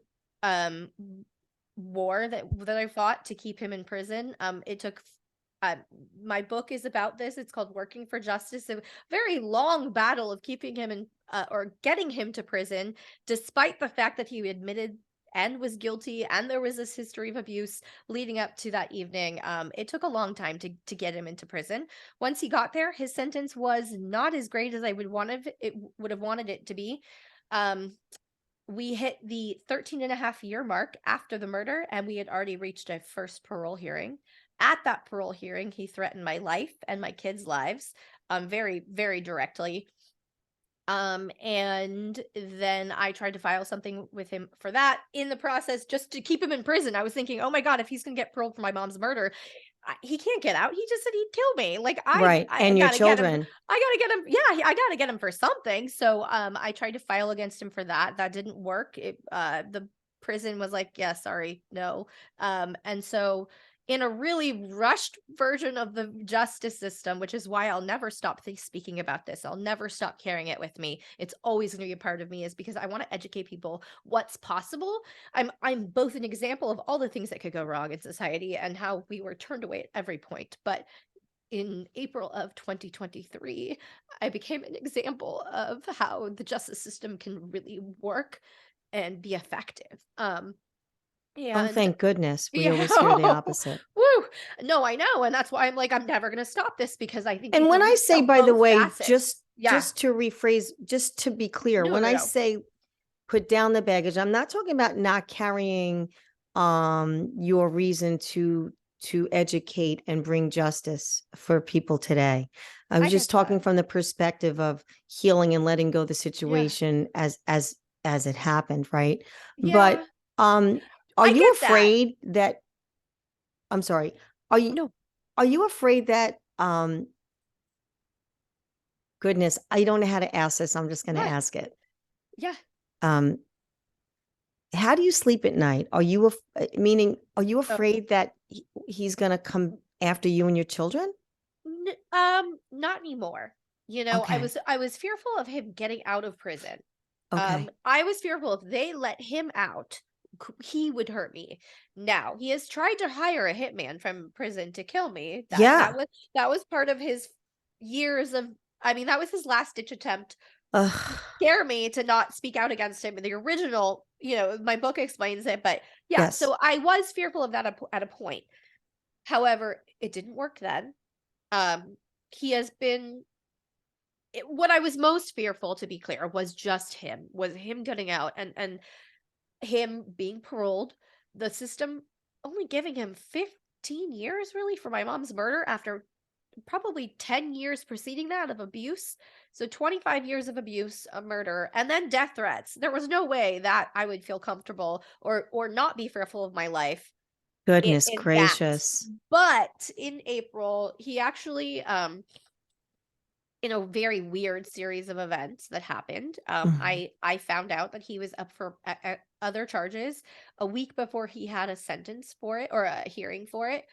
war that I fought to keep him in prison. It took uh, my book is about this. It's called Working for Justice. A very long battle of keeping him in, or getting him to prison, despite the fact that he admitted and was guilty, and there was this history of abuse leading up to that evening. It took a long time to get him into prison. Once he got there, his sentence was not as great as I would have wanted it to be. Um, we hit the 13 and a half year mark after the murder, and we had already reached a first parole hearing. At that parole hearing, he threatened my life and my kids' lives, very, very directly. And then I tried to file something with him for that in the process just to keep him in prison. I was thinking, oh my God, if he's gonna get paroled for my mom's murder, he can't get out. He just said he'd kill me. Like Right. I And your gotta get him. children. I gotta get him. Yeah, I gotta get him for something. So I tried to file against him for that. That didn't work. The prison was like, yeah, sorry, no. And so in a really rushed version of the justice system, which is why I'll never stop speaking about this. I'll never stop carrying it with me. It's always going to be a part of me, is because I want to educate people what's possible. I'm both an example of all the things that could go wrong in society and how we were turned away at every point. But in April of 2023, I became an example of how the justice system can really work and be effective. Oh, And thank goodness. We yeah. always hear the opposite. Woo. No, I know, and that's why I'm like, I'm never gonna stop this, because I think And people when I need to say, know by the both way, facets. Yeah. just to rephrase, just to be clear, No, when no, I no. say put down the baggage, I'm not talking about not carrying your reason to educate and bring justice for people today. I I was get just that. talking from the perspective of healing and letting go the Yeah. situation as it happened, right? But Yeah. um are I you get that. afraid that I'm sorry. Are you No. are you afraid that goodness, I don't know how to ask this. I'm just going to What? ask it. Yeah. Um, how do you sleep at night? Meaning, are you Oh. afraid that he's going to come after you and your children? Not anymore. Okay. I was fearful of him getting out of prison. Okay. I was fearful if they let him out, he would hurt me. Now, he has tried to hire a hitman from prison to kill me. Yeah. That was part of his years of, I mean, that was his last ditch attempt to Ugh. scare me to not speak out against him. In the original, my book explains it, but yeah, Yes. so I was fearful of that at a point. However, it didn't work then. Um, he has been what I was most fearful, to be clear, was him getting out, and him being paroled, the system only giving him 15 years really for my mom's murder after probably 10 years preceding that of abuse. So 25 years of abuse, a murder, and then death threats. There was no way that I would feel comfortable or not be fearful of my life Goodness in that. gracious. But in April, he actually in a very weird series of events that happened. Mhm. I found out that he was up for other charges a week before he had a sentence for it, or a hearing for it.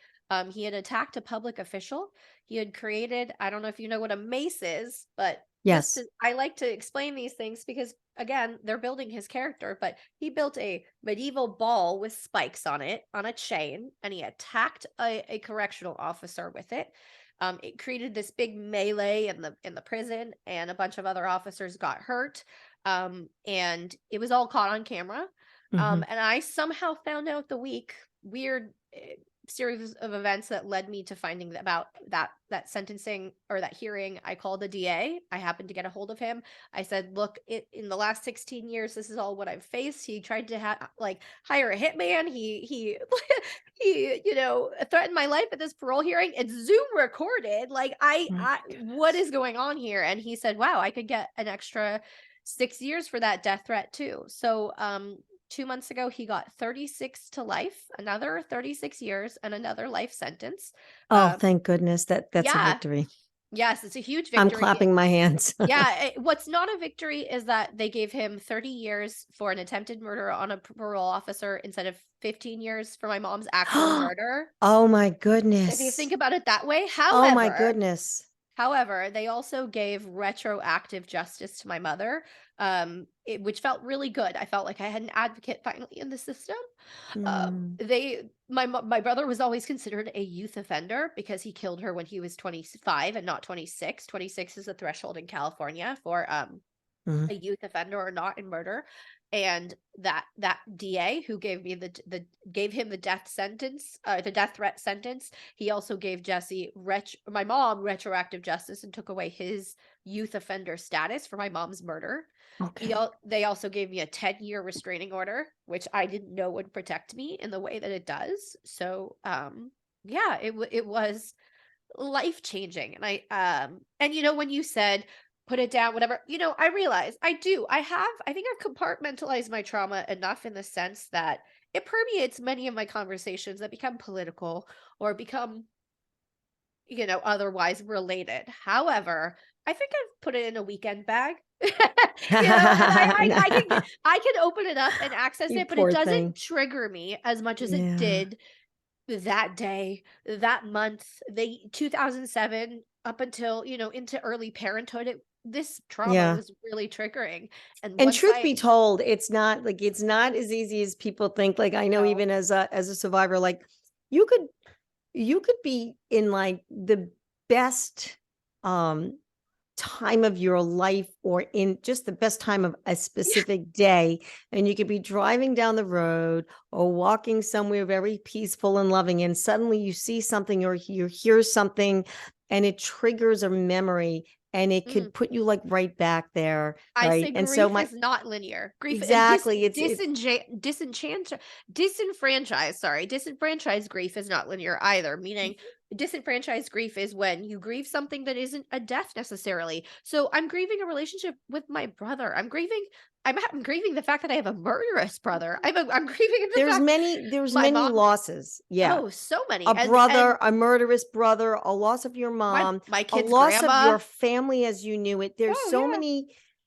He had attacked a public official. He had created, I don't know if you know what a mace is, but Yes. I like to explain these things because again, they're building his character, but he built a medieval ball with spikes on it on a chain, and he attacked a correctional officer with it. It created this big melee in the prison, and a bunch of other officers got hurt. And it was all caught on camera. Hmm. And I somehow found out the weird series of events that led me to finding about that sentencing, or that hearing. I called the DA. I happened to get a hold of him. I said, "Look, in the last 16 years, this is all what I've faced." He tried to hire a hitman. He he threatened my life at this parole hearing. It's Zoom recorded. Like Oh I my what goodness. is going on here? And he said, "Wow, I could get an extra 6 years for that death threat too." So 2 months ago, he got 36 to life, another 36 years, and another life sentence. Oh, Um, thank goodness. That's a yeah, victory. yes, it's a huge I'm victory. clapping my hands. Yeah, what's not a victory is that they gave him 30 years for an attempted murder on a parole officer instead of 15 years for my mom's actual murder. Oh my If you goodness. think about it that way. Oh my goodness. However, they also gave retroactive justice to my mother, which felt really good. I felt like I had an advocate finally in the system. Mm, My brother was always considered a youth offender because he killed her when he was 25 and not 26. 26 is the threshold in California for mhm. a youth offender or not in murder. And that DA who gave me gave him the death sentence, the death threat sentence, he also gave my mom retroactive justice and took away his youth offender status for my mom's murder. Okay. They also gave me a 10-year restraining order, which I didn't know would protect me in the way that it does. So, yeah, it was life changing. And when you said put it down, whatever, I realize I think I've compartmentalized my trauma enough in the sense that it permeates many of my conversations that become political or become, otherwise related. However, I think I've put it in a weekend bag. And I can open it up and access You it, but it poor doesn't thing. trigger me as much as it Yeah. did that day, that month, 2007 up until, into early parenthood. This trauma Yeah. was really triggering. And And once truth I be told, it's not as easy as people think. Like I know know, even as a survivor, like you could you could be in like the best um time of your life or in just the best time of a yeah, specific day, and you could be driving down the road or walking somewhere very peaceful and loving, and suddenly you see something or you hear something and it triggers a memory, and it mm, could put you like right back there, I right? say And so grief my is not linear. Grief and exactly, it's disenfranchised grief is not linear either, meaning disenfranchised grief is when you grieve something that isn't a death necessarily. So I'm grieving a relationship with my brother. I'm grieving the fact that I have a murderous brother. I'm grieving the fact there's my many mom. losses. Yeah. Oh, so many. A And brother, a murderous brother, a loss of your mom, my a kid's loss of grandma. your family as you knew it. Oh yeah.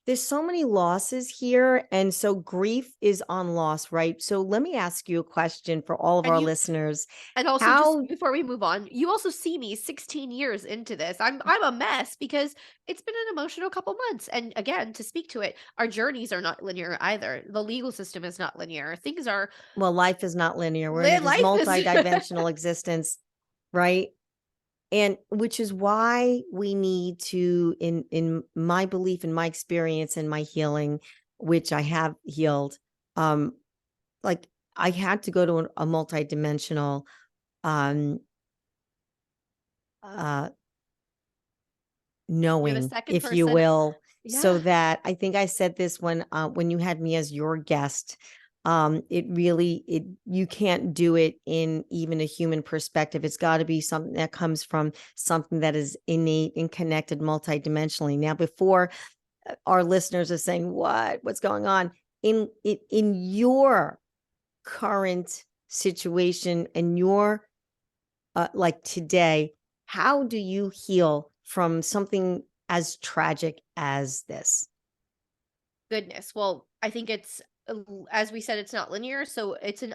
There's so many losses here, and so grief is on loss, right? So let me ask you a question for all of And our you listeners. And also, just How before we move on, you also see me 16 years into this. I'm a mess because it's been an emotional couple months. And again, to speak to it, our journeys are not linear either. The legal system is not linear. Things are well, life is not linear. We're in this life is multi-dimensional existence, right? And which is why we need to, in my belief, in my experience, in my healing, which I have healed, um, like I had to go to a multidimensional um uh you're the knowing, second if you person. will, so Yeah. that I think I said this when you had me as your guest. It really it you can't do it in even a human perspective. It's got to be something that comes from something that is innate and connected multidimensionally. Now, before our listeners are saying, what's going on in your current situation and your like today, how do you heal from something as tragic as this? Goodness. Well, I think as we said, it's not linear, so it's an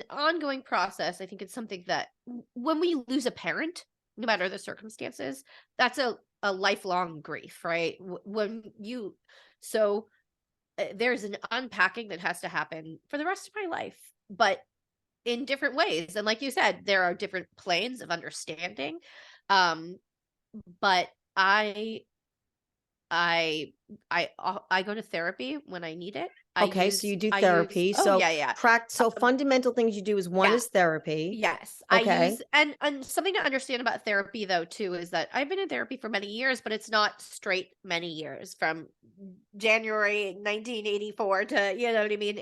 ongoing process. I think it's something that when we lose a parent, no matter the circumstances, that's a lifelong grief, right? When you so there's an unpacking that has to happen for the rest of my life, but in different ways. And like you said, there are different planes of understanding. Um, but I I go to therapy when I need it. Okay, so you do I use therapy. oh, So yeah, yeah. so fundamental things you do is one Yeah, is therapy. yes. I Okay. use and something to understand about therapy though too is that I've been in therapy for many years, but it's not straight many years from January 1984 to, you know what I mean?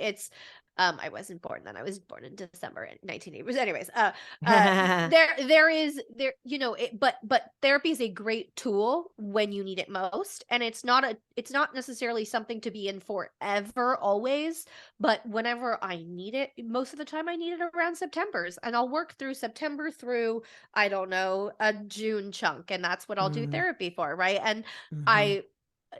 I wasn't born then. I was born in December 1980. Anyways, there is there you know it, but therapy is a great tool when you need it most, and it's not necessarily something to be in forever always, but whenever I need it, most of the time I need it around September's, and I'll work through September through, I don't know, a June chunk, and that's what I'll do Mm, therapy for, right? And mhm, I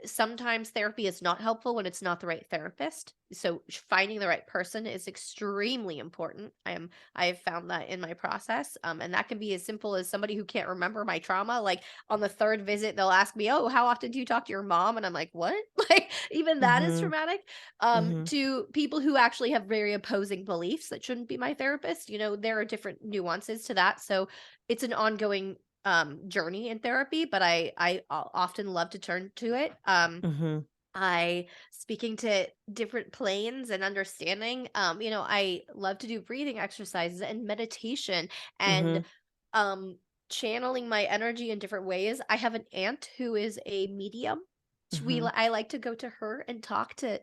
sometimes therapy is not helpful when it's not the right therapist. So finding the right person is extremely important. I have found that in my process. And that can be as simple as somebody who can't remember my trauma. Like on the third visit, they'll ask me, "Oh, how often do you talk to your mom?" And I'm like, "What?" Like even that is mhm, traumatic. mhm, To people who actually have very opposing beliefs that shouldn't be my therapist. There are different nuances to that. So it's an ongoing journey in therapy, but I often love to turn to it. mhm. I speaking to different planes and understanding. I love to do breathing exercises and meditation and Mhm. um channeling my energy in different ways. I have an aunt who is a medium. Mhm. I like to go to her and talk to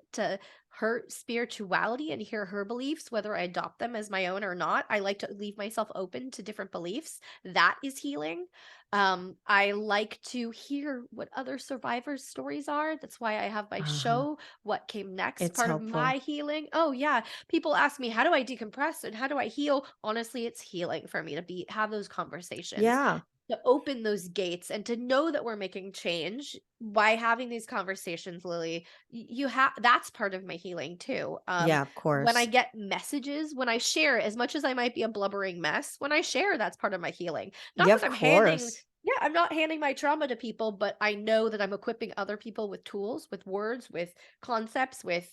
her spirituality and hear her beliefs, whether I adopt them as my own or not. I like to leave myself open to different beliefs. That is healing. I like to hear what other survivors' stories are. That's why I have my Uh-huh. show, What Came Next, It's part of helpful. my healing. Oh yeah, people ask me, how do I decompress and how do I heal? Honestly, it's healing for me to be have those conversations, Yeah. to open those gates and to know that we're making change by having these conversations, Lily. You have that's part of my healing too. Yeah, of When I course. get messages, when I share, as much as I might be a blubbering mess, when I share, that's part of my healing. Not Yeah, that of I'm handing course. yeah, I'm not handing my trauma to people, but I know that I'm equipping other people with tools, with words, with concepts, with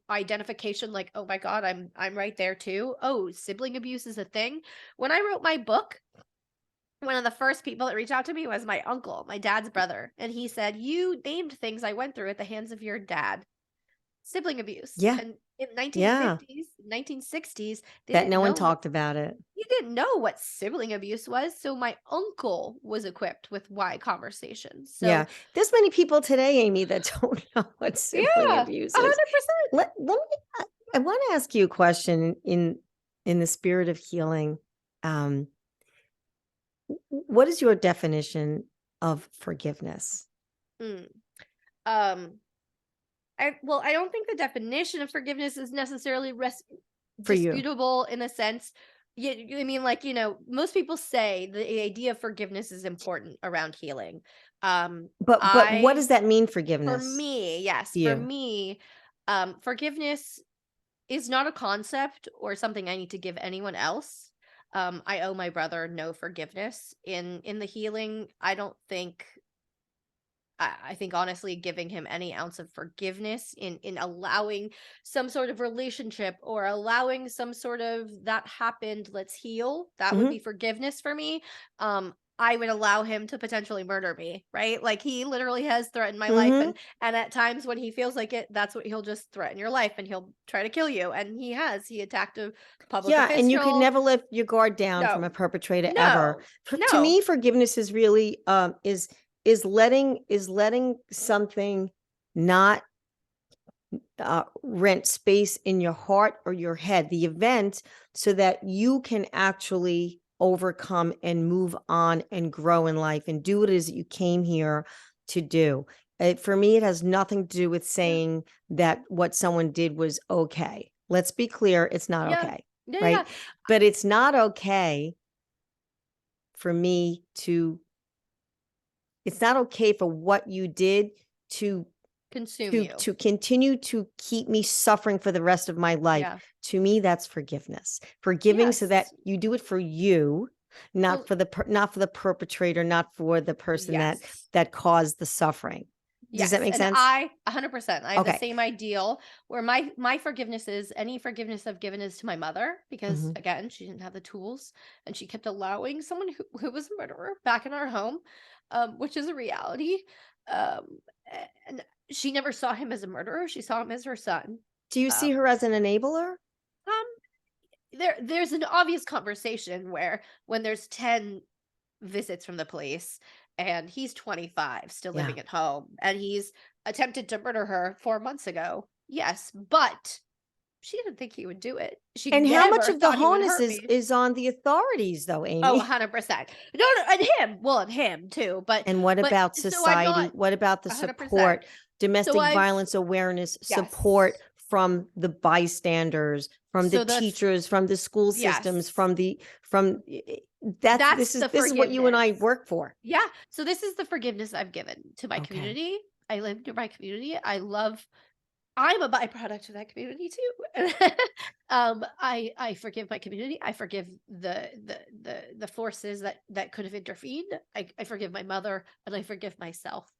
identification, like, oh my God, I'm right there too. Oh, sibling abuse is a thing. When I wrote my book, one of the first people that reached out to me was my uncle, my dad's brother. And he said, you named things I went through at the hands of your dad. Sibling abuse. Yeah. And in Yeah. 1950s, 1960s, they That didn't no one know what talked about it. you didn't know what sibling abuse was, so my uncle was equipped with why conversations. Yeah. So, There's many people today, Amy, that don't know what sibling yeah, abuse is. 100%. Let me I want to ask you a question in the spirit of healing. Um, what is your definition of forgiveness Mm. Um, I don't think the definition of forgiveness is necessarily for you? disputable in a sense. I mean, like, most people say the idea of forgiveness is important around healing. But what I does that mean For forgiveness me, yes, to for you? me, forgiveness is not a concept or something I need to give anyone else. I owe my brother no forgiveness in the healing. I don't think I think honestly giving him any ounce of forgiveness in allowing some sort of relationship or allowing some sort of that happened, let's heal, that would be Mhm. forgiveness for me. I would allow him to potentially murder me, right? Like he literally has threatened my life, Mhm. and at times when he feels like it, that's what he'll just threaten your life and he'll try to kill you. And he attacked a public Yeah, and you could official. never lift your guard down from No, a perpetrator ever. no, To no. me, forgiveness is really is letting something not rent space in your heart or your head, the event, so that you can actually overcome and move on and grow in life and do what it is that you came here to do. For me, it has nothing to do with Yeah. saying that what someone did was okay. Let's be clear, it's not Yeah. okay, Yeah. Yeah. right? But it's not okay for me to, it's not okay for what you did to Consume you. to continue to keep me suffering for the rest of my life. Yeah. To me, that's forgiveness. Forgiving so that Yes. you do it for you, not Well, for the not for the perpetrator, not for the person yes. that caused the suffering. Does that Yes, make and sense? I 100%. I have the Okay. same ideal where my forgiveness is any forgiveness I've given is to my mother because Mhm. again, she didn't have the tools and she kept allowing someone who was a murderer back in our home, which is a reality. And she never saw him as a murderer. She saw him as her son. Do you see Um, her as an enabler? um there's an obvious conversation where when there's 10 visits from the police and he's 25 still Yeah. living at home and he's attempted to murder her 4 months ago. Yes, but she didn't think he would do it. She And how much never of the thought he would honus hurt me. is on the authorities though, Oh, Amy? 100%. No, no, and him. Well, and him too, And what but about so I'm society? not What about the 100%. support, So domestic I've violence awareness support yes. from the bystanders, from the So that's teachers, from the school systems, yes. from that's That's the this is what you and forgiveness. I work for. Yeah. So this is the forgiveness I've given to my Okay. community. I live near my community. I'm a byproduct of that community too. I forgive my community. I forgive the forces that could have intervened. I forgive my mother and I forgive myself.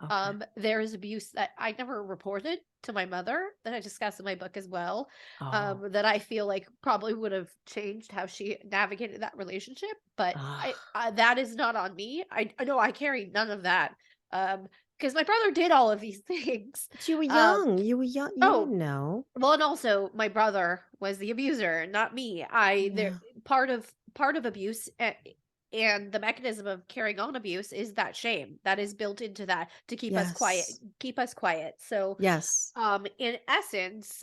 Okay. There is abuse that I never reported to my mother that I discuss in my book as well. Oh. That I feel like probably would have changed how she navigated that relationship. But Ah. that is not on me. I know I carry none of that. because my brother did all of these things. But you were Um, young. You were young. You oh, didn't know. well, and also my brother was the abuser, not me. There Yeah. part of abuse, and the mechanism of carrying on abuse is that shame that is built into that to keep us quiet, Yes. keep us quiet. So, Yes. in essence,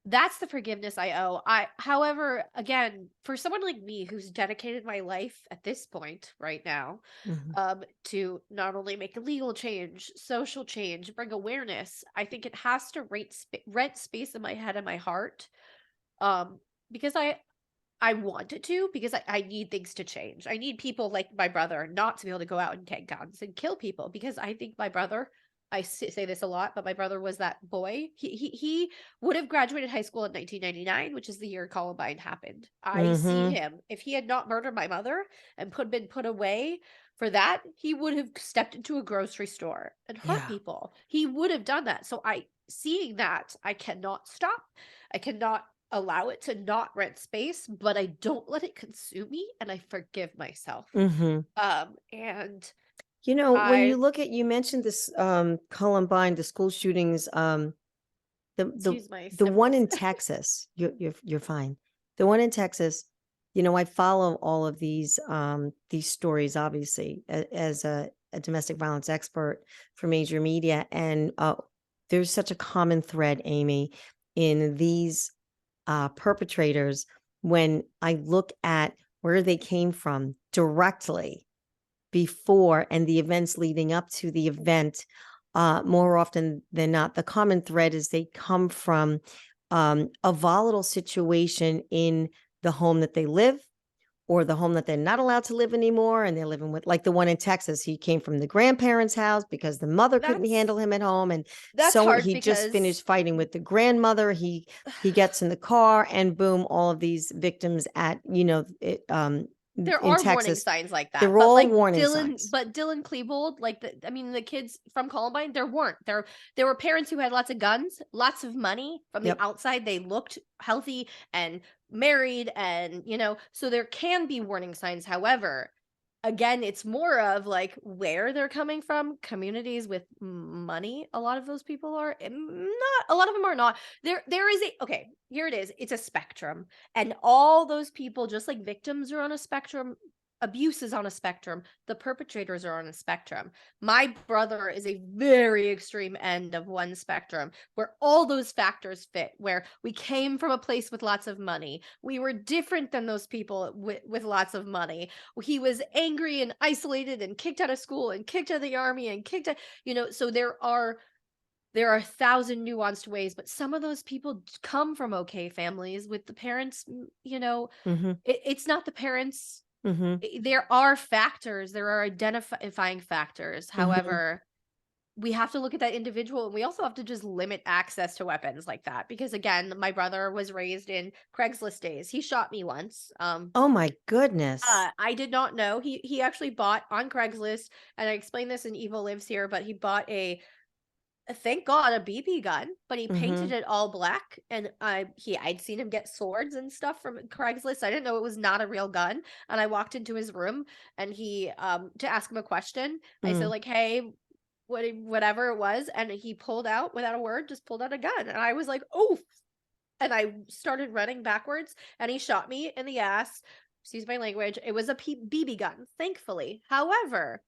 that's the forgiveness I owe. However, again, for someone like me who's dedicated my life at this point right now, Mhm. to not only make a legal change, social change, bring awareness, I think it has to rent space in my head and my heart. Um, because I want it to, because I need things to change. I need people like my brother not to be able to go out and get guns and kill people, because I think my brother, say this a lot, but my brother was that boy. He would have graduated high school in 1999, which is the year Columbine happened. I see Mhm. him. If he had not murdered my mother and been put away for that, he would have stepped into a grocery store and hurt Yeah. people. He would have done that. So seeing that, I cannot stop. I cannot allow it to not rent space, but I don't let it consume me, and I forgive myself. Mhm. And You know, when I you look at you mentioned this Columbine, the school shootings, the the excuse my the one sniffles. in Texas, you're fine. The one in Texas, you know, I follow all of these stories obviously as a domestic violence expert for major media, and there's such a common thread, Amy, in these perpetrators when I look at where they came from directly before and the events leading up to the event. More often than not, the common thread is they come from a volatile situation in the home that they live, or the home that they're not allowed to live anymore, and they're living with, like the one in Texas. He came from the grandparents' house because the mother couldn't That's handle him at home, and that's so hard he just because finished fighting with the grandmother. He gets in the car, and boom, all of these victims at, there in are warning Texas, signs like that, they're but all like warning Dylan, signs. but Dylan Klebold, like I mean, the kids from Columbine, there weren't. There were parents who had lots of guns, lots of money. From the Yep. outside, they looked healthy and married, and so there can be warning signs. However, again, it's more of like where they're coming from. Communities with money, a lot of those people are not. A lot of them are not. There is a okay. Here it is. It's a spectrum, and all those people, just like victims, are on a spectrum. Abuse is on a spectrum. The perpetrators are on a spectrum. My brother is a very extreme end of one spectrum where all those factors fit, where we came from a place with lots of money. We were different than those people with lots of money. He was angry and isolated and kicked out of school and kicked out of the army and kicked out, so there are a thousand nuanced ways, but some of those people come from okay families with the parents, Mhm. it's not the parents. Mhm. There are factors, there are identifying factors. Mhm. However, we have to look at that individual, and we also have to just limit access to weapons like that, because again, my brother was raised in Craigslist days. He shot me once. Oh my goodness. I did not know. He actually bought on Craigslist, and I explained this in Evil Lives Here, but he bought thank God, a BB gun, but he painted Mhm. it all black, and I'd seen him get swords and stuff from Craigslist. I didn't know it was not a real gun, and I walked into his room, and he to ask him a question. I said Mm. like, "Hey, whatever it was," and he pulled out without a word, just pulled out a gun, and I was like, "Oof." And I started running backwards, and he shot me in the ass. Excuse my language. It was a BB gun, thankfully. However,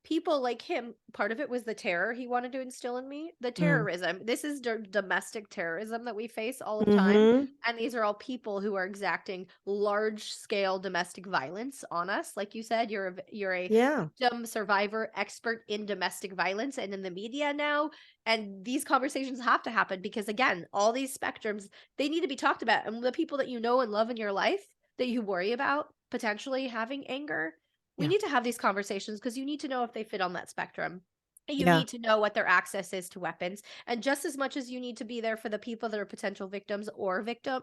people like him, part of it was the terror he wanted to instill in me, the Mm. terrorism. This is domestic terrorism that we face all the time. Mhm. And these are all people who are exacting large scale domestic violence on us. Like you said, you're a Yeah. victim survivor expert in domestic violence and in the media now. And these conversations have to happen because again, all these spectrums, they need to be talked about. And the people that you know and love in your life that you worry about potentially having anger, we Yeah. need to have these conversations because you need to know if they fit on that spectrum. You Yeah. need to know what their access is to weapons. And just as much as you need to be there for the people that are potential victims or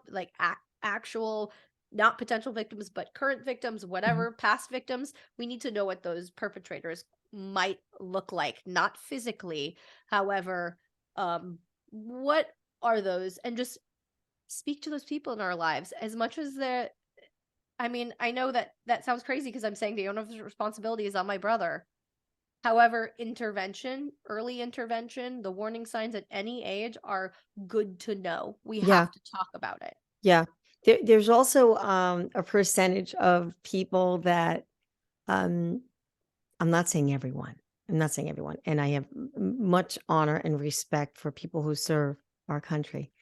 like actual, not potential victims, but current victims, Mhm. whatever, past victims, we need to know what those perpetrators might look like, not physically. However, what are those? And just speak to those people in our lives as much as they're, I mean, I know that that sounds crazy because I'm saying the owner's responsibility is on my brother. However, early intervention, the warning signs at any age are good to know. We Yeah. have to talk about it. Yeah. There's also a percentage of people that I'm not saying everyone. I'm not saying everyone. And I have much honor and respect for people who serve our country.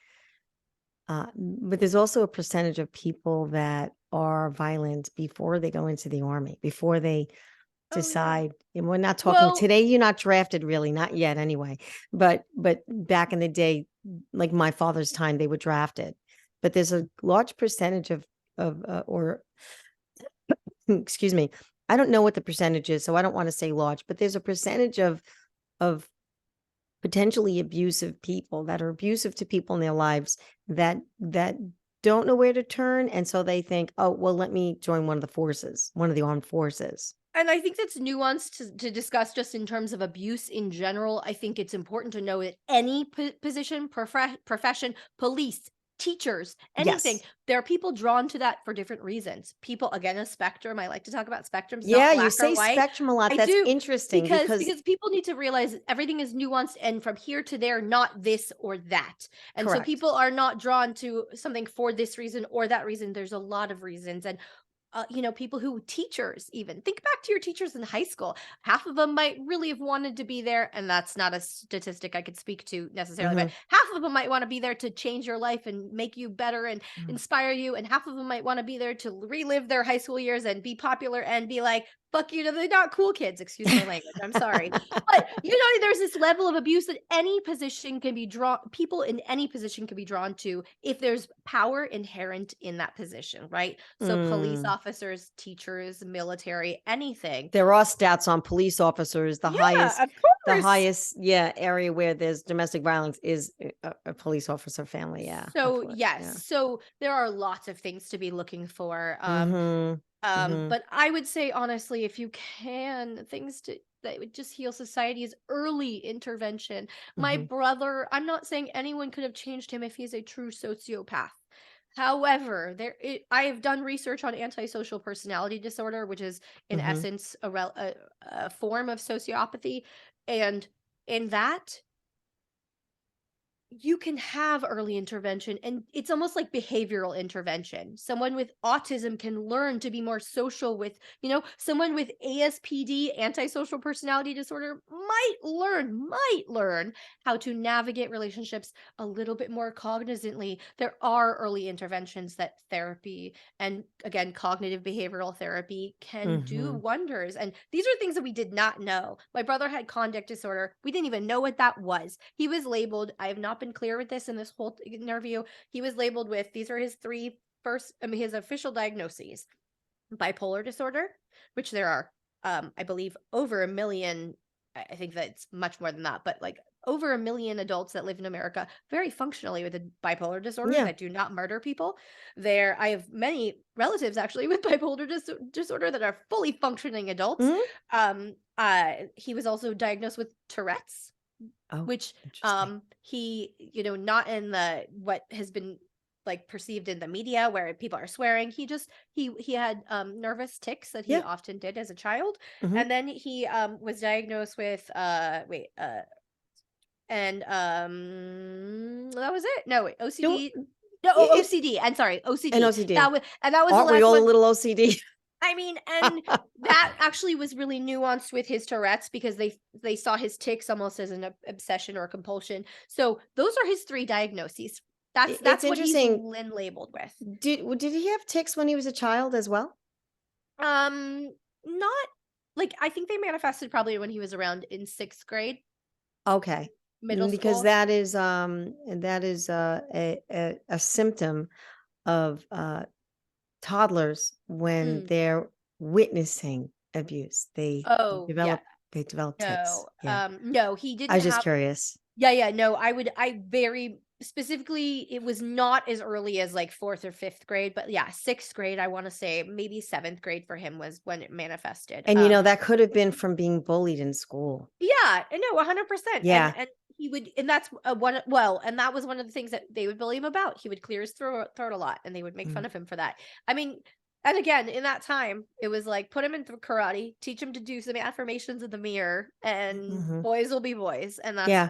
But there's also a percentage of people that are violent before they go into the army, before they Oh, yeah. decide. And we're not talking Well, today, you're not drafted really, not yet anyway. But back in the day, like my father's time, they were drafted. But there's a large percentage of or excuse me, I don't know what the percentage is, so I don't want to say large, but there's a percentage of potentially abusive people that are abusive to people in their lives that don't know where to turn, and so they think, oh well, let me join one of the armed forces. and I think that's nuanced to discuss just in terms of abuse in general. I think it's important to know that any position, profession, police, teachers, anything, Yes. there are people drawn to that for different reasons. People, again, a spectrum. I like to talk about spectrums, not Yeah, you black or say white. spectrum a lot. I That's do, interesting because because people need to realize that everything is nuanced and from here to there, not this or that. And so correct. people are not drawn to something for this reason or that reason. There's a lot of reasons. And people who teachers even think back to your teachers in high school. Half of them might really have wanted to be there, and that's not a statistic I could speak to necessarily, but Mhm. half of them might want to be there to change your life and make you better and Mm. inspire you, and half of them might want to be there to relive their high school years and be popular and be like, fuck you to the not cool kids. Excuse my language. I'm sorry. But there's this level of abuse that any position can be drawn, people in any position can be drawn to if there's power inherent in that position, right? So police Mm. officers, teachers, military, anything. There are stats on police officers. Yeah, of The course. highest, area where there's domestic violence is a police officer family. Yeah, So yes, yeah. so there are lots of things to be looking for. Mm-hmm. Mm-hmm. But I would say honestly, if you can, things that would just heal society is early intervention. My Mm-hmm. brother, I'm not saying anyone could have changed him if he's a true sociopath. However, I have done research on antisocial personality disorder, which is in Mm-hmm. essence a form of sociopathy, and in that you can have early intervention, and it's almost like behavioral intervention. Someone with autism can learn to be more social with, someone with ASPD, antisocial personality disorder, might learn how to navigate relationships a little bit more cognizantly. There are early interventions that therapy and, again, cognitive behavioral therapy can do Mm-hmm. wonders. And these are things that we did not know. My brother had conduct disorder. We didn't even know what that was. He was labeled, I have not been clear with this in this whole interview. He was labeled with, these are his his official diagnoses: bipolar disorder, which there are, I believe, over a million. I think that's much more than that, but like over a million adults that live in America very functionally with a bipolar disorder Yeah. that do not murder people. I have many relatives actually with bipolar disorder that are fully functioning adults. Mm-hmm. He was also diagnosed with Tourette's, Oh, which interesting. he, not in the what has been like perceived in the media where people are swearing. He had nervous tics that he Yeah. often did as a child. Mm-hmm. And then he was diagnosed with and that was it. No, wait, Do OCD. No, it OCD. I'm sorry, and OCD. OCD. That was the Aren't we last all a one. little OCD? I mean, and that actually was really nuanced with his Tourette's because they saw his tics almost as an obsession or compulsion. So those are his three diagnoses. It's That's what he's interesting. been labeled with. Did he have tics when he was a child as well? Not like, I think they manifested probably when he was around in 6th grade, Okay. middle Because school. that is a symptom of toddlers when Mm. they're witnessing abuse. They Oh yeah, develop tics. no, Yeah. no, he I didn't was just have. curious. Yeah, no, I very specifically, it was not as early as like 4th or 5th grade, but yeah, 6th grade, I want to say maybe 7th grade for him was when it manifested. And that could have been from being bullied in school. Yeah, and no, 100%. And Yeah. he would, and that's one, well, and that was one of the things that they would bully him about. He would clear his throat a lot, and they would make Mm. fun of him for that. I mean, And again, in that time, it was like put him into karate, teach him to do some affirmations in the mirror, and Mhm. boys will be boys. And that's, Yeah.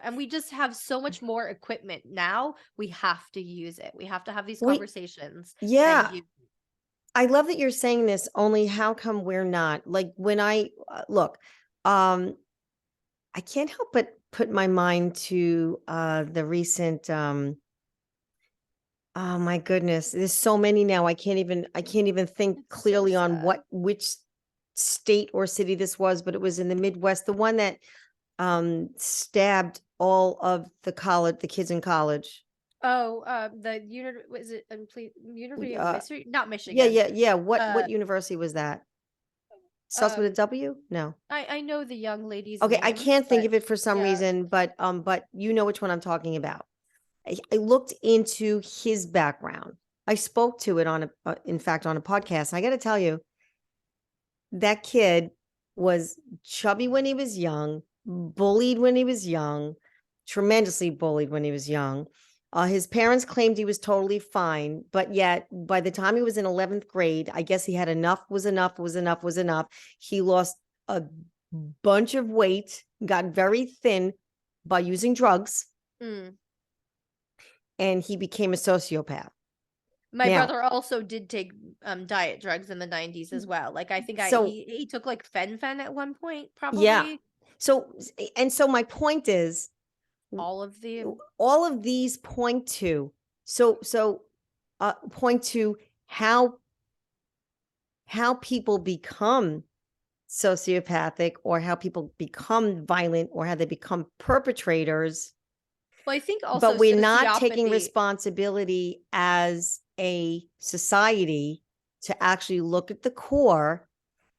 and we just have so much more equipment now. We have to use it. We have to have these We conversations and yeah. use. I love that you're saying this, only how come we're not? Like when I look, I can't help but put my mind to the recent oh my goodness, there's so many now. I can't even think It's so clearly on sad. which state or city this was, but it was in the Midwest, the one that stabbed all of the kids in college. Oh, the was it University of Uh Michigan? Not yeah, Michigan. yeah, yeah. What Uh, what university was that? Starts with a um, W? No. I know the young lady's Okay, I name, can't think but of it for some yeah. reason, but you know which one I'm talking about. I looked into his background. I spoke to it in fact, on a podcast. I got to tell you, that kid was chubby when he was young, bullied when he was young, tremendously bullied when he was young. His parents claimed he was totally fine, but yet by the time he was in 11th grade, I guess he had enough was enough was enough was enough. He lost a bunch of weight, got very thin by using drugs, Mm. and he became a sociopath. My Now, brother also did take diet drugs in the 90s as well. Like I think so he took like fen at one point, yeah. probably. So my point is, All of the all of these point to how people become sociopathic, or how people become violent, or how they become perpetrators, well, I think but also we're not taking sociopathy. responsibility as a society to actually look at the core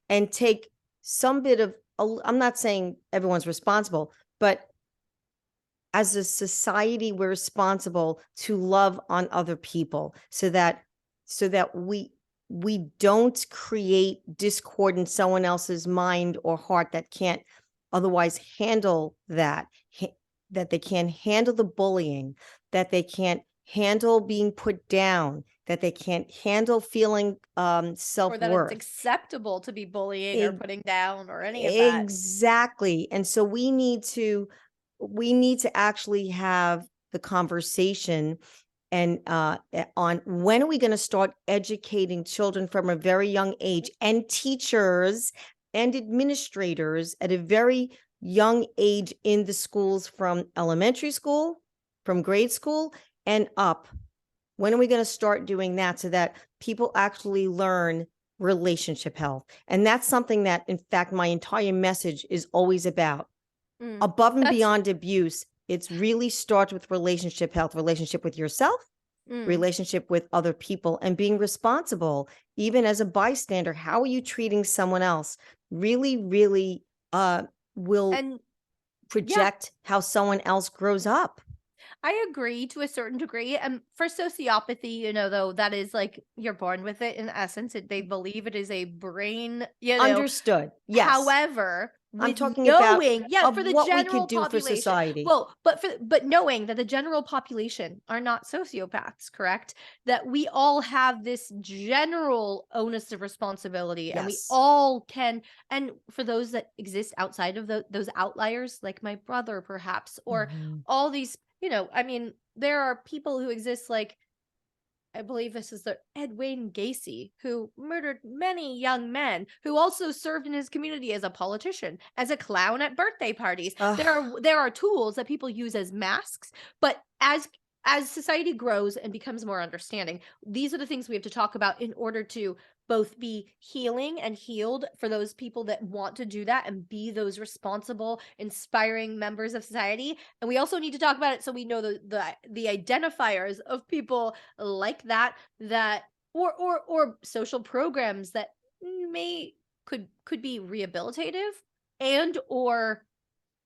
and take some bit of I'm not saying everyone's responsible, but as a society we're responsible to love on other people, so that we don't create discord in someone else's mind or heart that can't otherwise handle that they can't handle the bullying, that they can't handle being put down, that they can't handle feeling Or that it's self-worth. acceptable to be bullying or Ex- putting down or any of that. exactly. And so we need to actually have the conversation, and on when are we going to start educating children from a very young age, and teachers and administrators at a very young age in the schools, from elementary school, from grade school and up. When are we going to start doing that, so that people actually learn relationship health? And that's something that, in fact, my entire message is always about. Mm. Above and That's beyond abuse, it's really starts with relationship health, relationship with yourself, relationship with other people, and being responsible, even as a bystander. How are you treating someone else? Really, really will and yeah, project how someone else grows up. I agree to a certain degree. And for sociopathy, though, that is like you're born with it in essence. They believe it is a brain, Understood. Yes. However, I'm with talking about knowing, yeah, of for the what we could general do for population, society. well, but knowing that the general population are not sociopaths, correct? That we all have this general onus of responsibility, and we Yes. all can. And for those that exist outside of those outliers, like my brother, perhaps, or Mhm. all these, I mean, there are people who exist like I believe this is the Ed Wayne Gacy, who murdered many young men, who also served in his community as a politician, as a clown at birthday parties. Ugh. There are tools that people use as masks, but as society grows and becomes more understanding, these are the things we have to talk about in order to both be healing and healed for those people that want to do that and be those responsible, inspiring members of society. And we also need to talk about it so we know the identifiers of people like that or social programs that may could be rehabilitative and or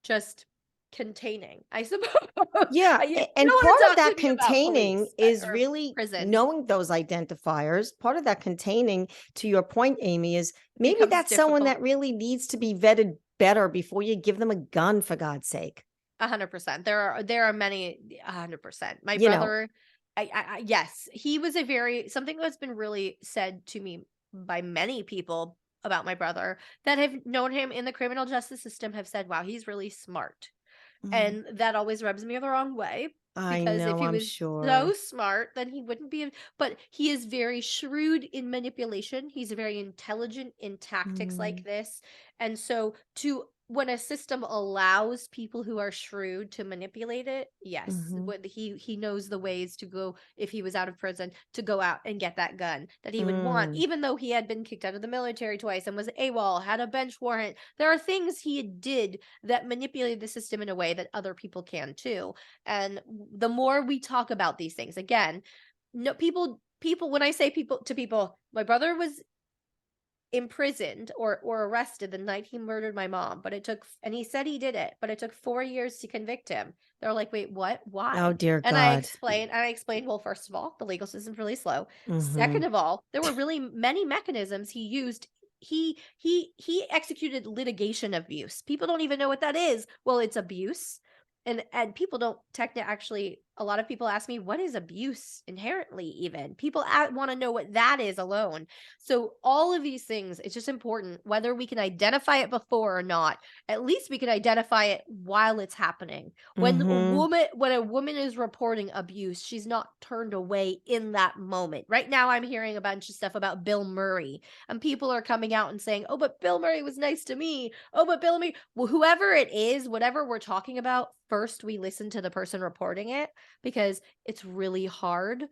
just containing, I suppose. Yeah, You and don't part want to of talk to that me about containing police is or really prison. knowing those identifiers. Part of that containing, to your point, Amy, is maybe Becomes that's someone difficult. that really needs to be vetted better before you give them a gun, for God's sake. 100%. There are many. 100%. My You know, brother Yes, he was a very something that's been really said to me by many people about my brother that have known him in the criminal justice system have said, "Wow, he's really smart." Mm, And that always rubs me the wrong way I because if know, he I'm was so sure. smart, then he wouldn't be. But he is very shrewd in manipulation. He's very intelligent in tactics like Mm, this. And so, to when a system allows people who are shrewd to manipulate it, yes, mhm, what he knows the ways to go if he was out of prison to go out and get that gun that he would want, mm, even though he had been kicked out of the military twice and was AWOL, had a bench warrant. There are things he did that manipulate the system in a way that other people can too. And the more we talk about these things, again, no people when I say people to people, my brother was imprisoned or arrested the night he murdered my mom, but it took and he said he did it, but it took 4 years to convict him. They're like, "Wait, what? oh, Why?" dear And I God. explained and I explained, well, first of all, the legal system's really slow. Second Mhm, of all, there were really many mechanisms he used. He executed litigation abuse. People don't even know what that is. Well, it's abuse. And people don't technically actually a lot of people ask me what is abuse inherently even. People want to know what that is alone. So all of these things, it's just important whether we can identify it before or not. At least we can identify it while it's happening. mhm. When a woman is reporting abuse, she's not turned away in that moment. Right now I'm hearing a bunch of stuff about Bill Murray and people are coming out and saying, "Oh, but Bill Murray was nice to me. Oh, but Bill Murray." Well, whoever it is, whatever we're talking about, first we listen to the person reporting it because it's really hard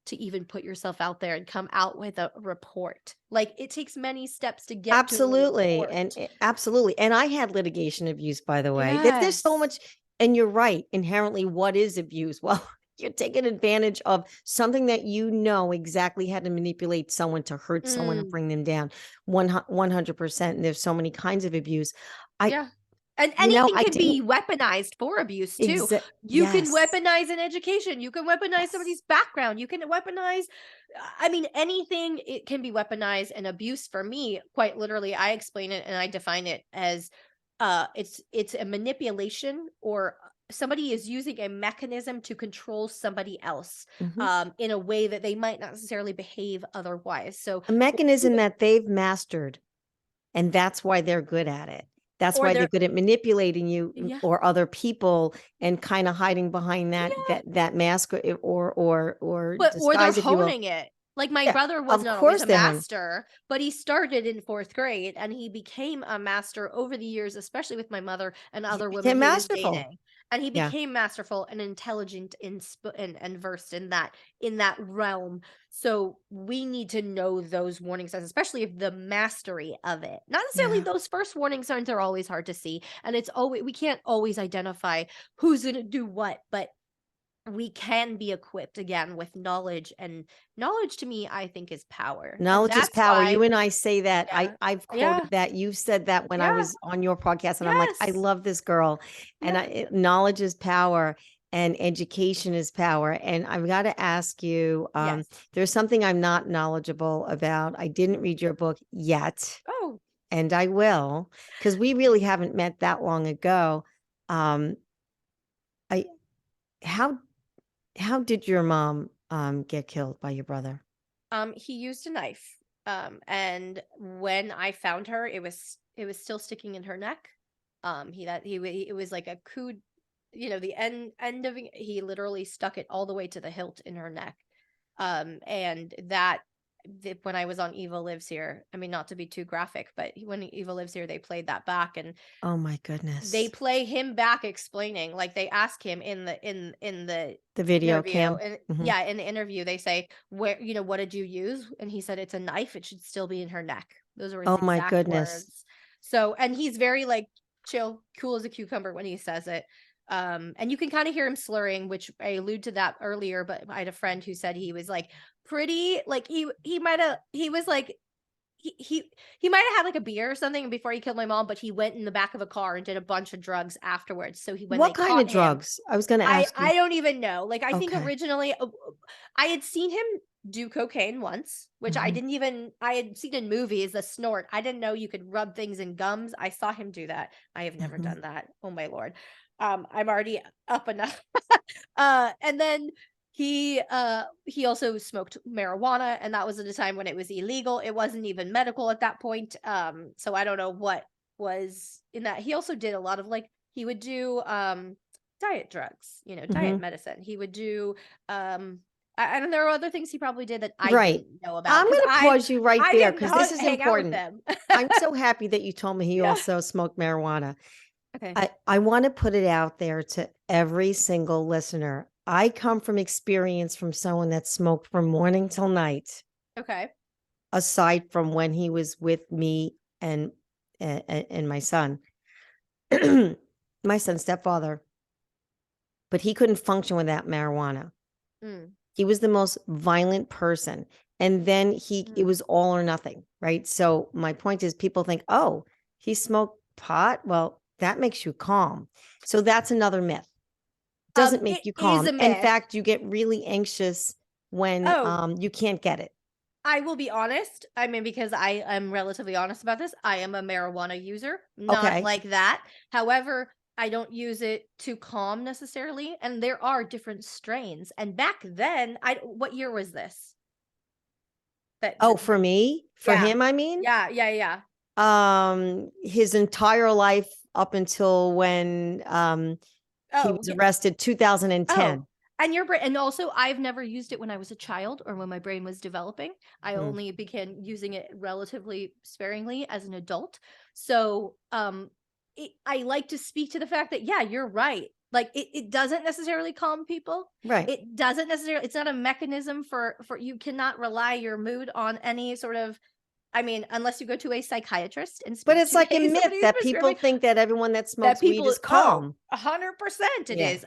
to even put yourself out there and come out with a report. Like, it takes many steps to get to a Absolutely, report. and absolutely, and I had litigation abuse, by the way. There's so Yes. much, and you're right, inherently, what is abuse? Well, you're taking advantage of something that you know exactly how to manipulate someone to hurt someone and Mm, bring them down, 100%, and there's so many kinds of abuse. I yeah. And anything I can didn't be weaponized for abuse too. exa You can yes, weaponize an education, you can weaponize yes. somebody's background, you can weaponize I mean anything it can be weaponized and abuse for me, quite literally, I explain it and I define it as it's a manipulation or somebody is using a mechanism to control somebody else Mhm. in a way that they might not necessarily behave otherwise. So A mechanism that they've mastered. And that's why they're good at it. That's or why they're they're good at manipulating you yeah. or other people and kinda hiding behind Yeah. that mask or But or they're disguise, if you will. honing it. Like, my Yeah, brother was of not always course a they're hon master, but he started in 4th grade, and he became a master over the years, especially with my mother and he other women became he was masterful. dating. And he Yeah. became masterful and intelligent and versed in that realm. So, we need to know those warning signs, especially if the mastery of it. Not necessarily Yeah. those first warning signs are always hard to see, and it's always we can't always identify who's gonna do what, but we can be equipped again with knowledge and knowledge to me I think is power and Knowledge is that's power. why You and I say that. yeah I've yeah quoted that. You've said that when I yeah was on your podcast, and I'm like, "I yes love this girl." And yeah knowledge is power and education is power. And I've gotta ask you, yes there's something I'm not knowledgeable about. I didn't read your book yet, oh and I will, because we really haven't met that long ago. Um, I how did your mom, get killed by your brother? he used a knife and when I found her it was still sticking in her neck it was like a coup the end of it he literally stuck it all the way to the hilt in her neck and when I was on Evil Lives Here, I mean, not to be too graphic, but when Evil Lives Here, they played that back, and Oh my they goodness. play him back explaining, like they ask him in the The video interview, cam? and Mhm. yeah, in the interview, they say, "Where, what did you use?" And he said, "It's a knife. It should still be in her neck." Those were his Oh my exact goodness. words. So, and he's very like chill, cool as a cucumber when he says it. And you can kind of hear him slurring, which I allude to that earlier, but I had a friend who said he was like pretty like he might have he was like he might have had like a beer or something before he killed my mom, but he went in the back of a car and did a bunch of drugs afterwards. So when What they kind of caught him, drugs? I was gonna I ask you. I don't even know. Like I think Okay. originally I had seen him do cocaine once, which Mhm. I had seen in movies, the snort. I didn't know you could rub things in gums. I saw him do that. I have never Mhm. done that. Oh my lord. I'm already up enough. And then He also smoked marijuana, and that was at a time when it was illegal. It wasn't even medical at that point. So I don't know what was in that. He also did a lot of like he would do diet drugs, diet Mhm. medicine. He would do I don't there are other things he probably did that I Right. didn't know about I'm because gonna pause you right I there didn't because this is hang out with important. them. I'm so happy that you told me he Yeah. also smoked marijuana. Okay. I wanna put it out there to every single listener. I come from experience from someone that smoked from morning till night, Okay. aside from when he was with me and and my son. My son's stepfather, but he couldn't function without marijuana. Mm, He was the most violent person. And then it mm. was all or nothing, right? So my point is people think, oh, he smoked pot. Well, that makes you calm. So that's another myth. Doesn't make It you is calm. a In myth. fact, you get really anxious when Oh, you can't get it. I will be honest. I mean, because I am relatively honest about this. I am a marijuana user, not Okay. like that. However, I don't use it to calm necessarily, and there are different strains. And back then, what year was this? Oh, for me, for Yeah, him, I mean, yeah, yeah, yeah. his entire life up until when he Oh, was yeah. arrested, Oh, 2010. and your brain, and also I've never used it when I was a child or when my brain was developing. I Mm. only began using it relatively sparingly as an adult. So, I like to speak to the fact that yeah, you're right. Like it doesn't necessarily calm people. Right. It doesn't necessarily. It's not a mechanism for you cannot rely your mood on any sort of. I mean, unless you go to a psychiatrist and But speak it's to like a a myth somebody who's that people prescribing think that everyone that that smokes weed people is oh, calm. 100% it Yeah. is.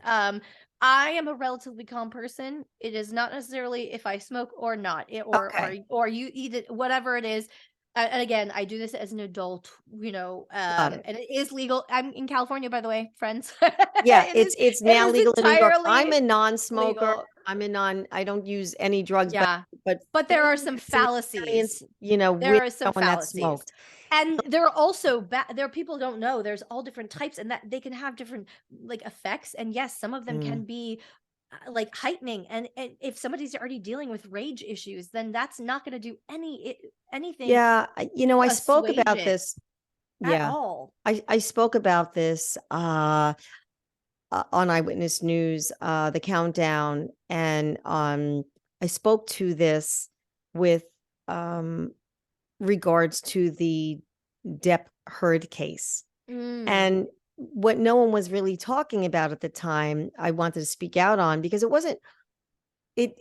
I am a relatively calm person. It is not necessarily if I smoke or not, Okay. or you eat it, whatever it is. And again, I do this as an adult, Got it. and it is legal. I'm in California, by the way, friends. Yeah, it is it's it now is legal in New York. I'm entirely a non-smoker. legal. I don't use any drugs, Yeah. but But there are some it's an experience, fallacies. with There are some someone that fallacies. smoked. And there are also there are people don't know there's all different types and that they can have different like effects. And yes, some of them Mm. can be like heightening. And if somebody's already dealing with rage issues, then that's not going to do anything Yeah, to I spoke assuage about it this. at Yeah. all. I spoke about this on Eyewitness News, the countdown, and I spoke to this with um regards to the Depp Heard case. Mm, And what no one was really talking about at the time, I wanted to speak out on because it wasn't it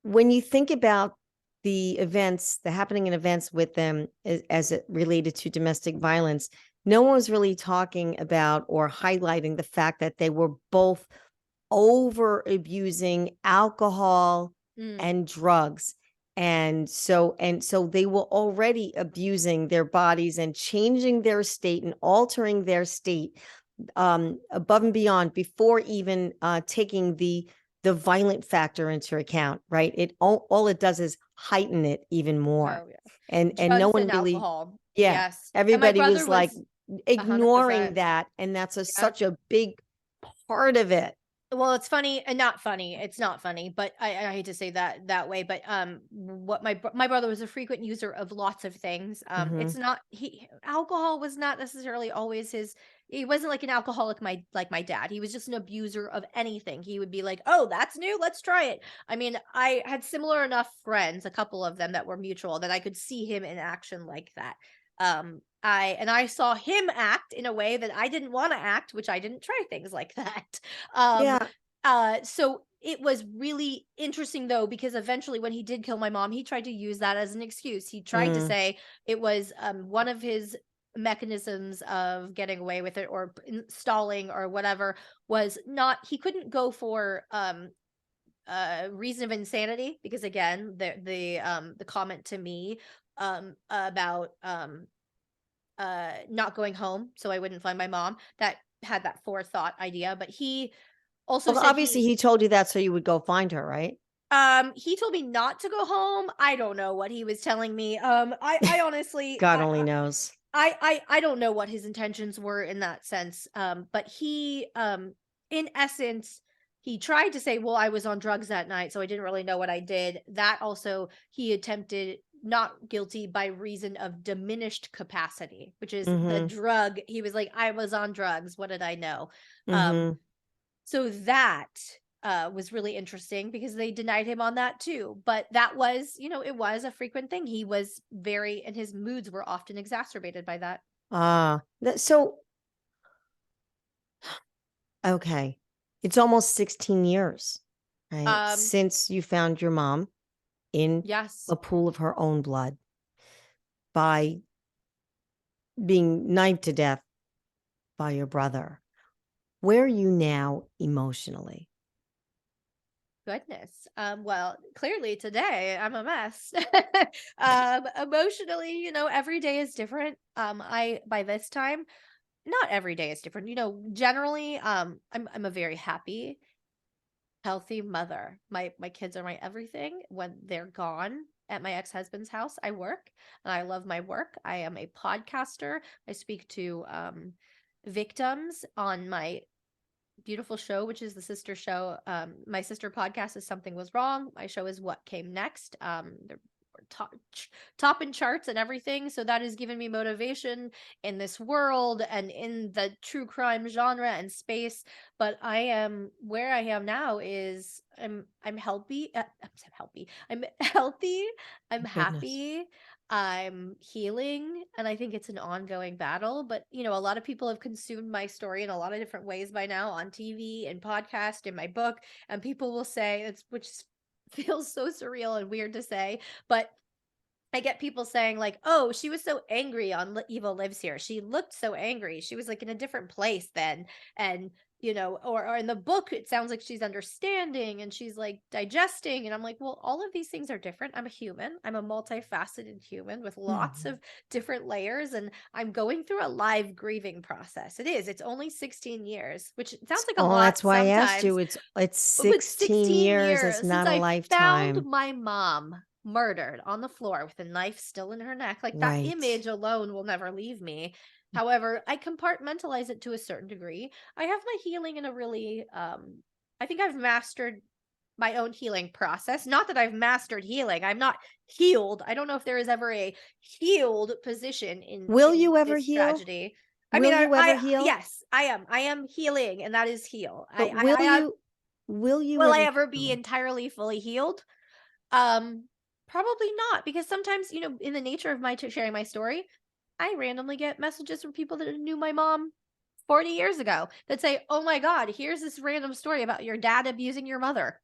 when you think about the events, the happening in events with them as it related to domestic violence, no one was really talking about or highlighting the fact that they were both over abusing alcohol mm. and drugs. And so they were already abusing their bodies and changing their state and altering their state above and beyond before even taking the violent factor into account, right? All it does is heighten it even more. Oh yeah. And no Drugs one and really, alcohol. yeah, Yes. And my everybody brother was like was ignoring 100%. that. And that's Yeah. such a big part of it. Well, it's funny and not funny. It's not funny, but I hate to say that way. But what my brother was a frequent user of lots of things. Hmm. It's not he alcohol was not necessarily always his. He wasn't like an alcoholic, like my dad. He was just an abuser of anything. He would be like, "Oh, that's new. Let's try it." I mean, I had similar enough friends, a couple of them that were mutual, that I could see him in action like that. I saw him act in a way that I didn't want to act, which I didn't try things like that. Um, Yeah. so it was really interesting though, because eventually when he did kill my mom, he tried to use that as an excuse. He tried to Mm. say it was one of his mechanisms of getting away with it or stalling or whatever was not he couldn't go for reason of insanity because again the comment to me about not going home so I wouldn't find my mom that had that forethought idea, but he also Well, said obviously, he he told you that so you would go find her, right? he told me not to go home. I don't know what he was telling me. I honestly God only knows. I don't know what his intentions were in that sense. But he in essence he tried to say, well, I was on drugs that night, so I didn't really know what I did. That also, he attempted not guilty by reason of diminished capacity, which is the Mhm. drug. He was like, I was on drugs. What did I know? Um, Mhm. so that was really interesting because they denied him on that too. But that was, it was a frequent thing. He was and his moods were often exacerbated by that. So okay. It's almost 16 years, right? Um, Since you found your mom in yes. a pool of her own blood by being knifed to death by your brother. Where are you now emotionally? Goodness. Well, clearly today I'm a mess. Emotionally, every day is different. By this time, not every day is different. Generally, I'm a very happy, healthy mother. My kids are my everything. When they're gone at my ex-husband's house, I work and I love my work. I am a podcaster. I speak to victims on my beautiful show, which is the sister show. My sister podcast is Something Was Wrong. My show is What Came Next. They're top in charts and everything. So that has given me motivation in this world and in the true crime genre and space. But I am where I am now is I'm healthy. I'm so healthy. I'm healthy. I'm Goodness. happy. I'm healing, and I think it's an ongoing battle. But a lot of people have consumed my story in a lot of different ways by now on TV and podcast, in my book, and people will say feels so surreal and weird to say, but I get people saying like, "Oh, she was so angry on Evil Lives Here. She looked so angry. She was like in a different place then." And or in the book, it sounds like she's understanding and she's like digesting. And I'm like, well, all of these things are different. I'm a human. I'm a multifaceted human with lots Mhm. of different layers, and I'm going through a live grieving process. It is. It's only 16 years, which sounds like a Oh, lot that's why I asked sometimes, you. It's but 16 16 years. That's years since not a I found lifetime. my mom murdered on the floor with a knife still in her neck. Like, that Right. image alone will never leave me. However, I compartmentalize it to a certain degree. I have my healing in a really I think I've mastered my own healing process. Not that I've mastered healing. I'm not healed. I don't know if there is ever a healed position in Will you ever this heal? tragedy. I mean, Will you ever I heal? yes, I am. I am healing, and that is heal. But will you Will I ever ever be heal? entirely fully healed? Um, Probably not, because sometimes, in the nature of my sharing my story, I randomly get messages from people that knew my mom 40 years ago that say, "Oh my god, here's this random story about your dad abusing your mother."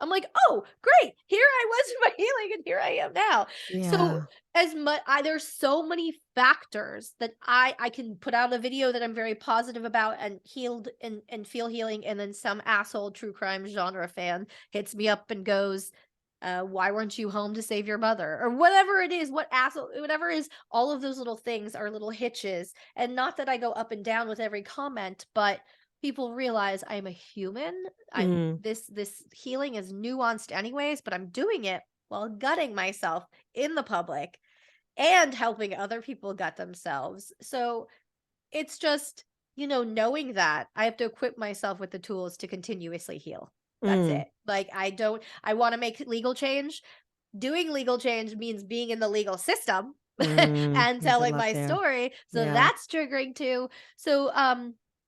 I'm like, "Oh, great. Here I was in my healing and here I am now." So, Yeah. as much there's so many factors that I can put out a video that I'm very positive about and healed and feel healing, and then some asshole true crime genre fan hits me up and goes, why weren't you home to save your mother? Or whatever it is, what asshole, whatever is, all of those little things are little hitches. And not that I go up and down with every comment, but people realize I'm a human. I'm Mm. this healing is nuanced anyways, but I'm doing it while gutting myself in the public and helping other people gut themselves. So it's just, knowing that I have to equip myself with the tools to continuously heal. That's Mm. it. Like, I want to make legal change. Doing legal change means being in the legal system Mm. and Yeah, good telling luck my there. story. So Yeah. that's triggering too. So,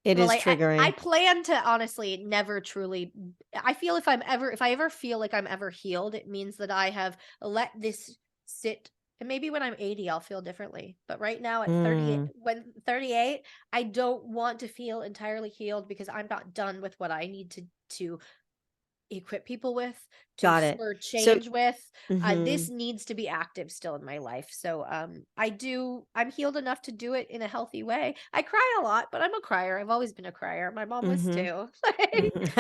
It well, is I triggering. plan to honestly never truly. I feel if I ever feel like I'm ever healed, it means that I have let this sit. And maybe when I'm 80, I'll feel differently. But right now at 38, Mm. when 38, I don't want to feel entirely healed because I'm not done with what I need to equip people with, to Got it. spur So change with. This mhm. needs to be active still in my life. So I'm healed enough to do it in a healthy way. I cry a lot, but I'm a crier. I've always been a crier. My mom was Mhm. too. Mhm.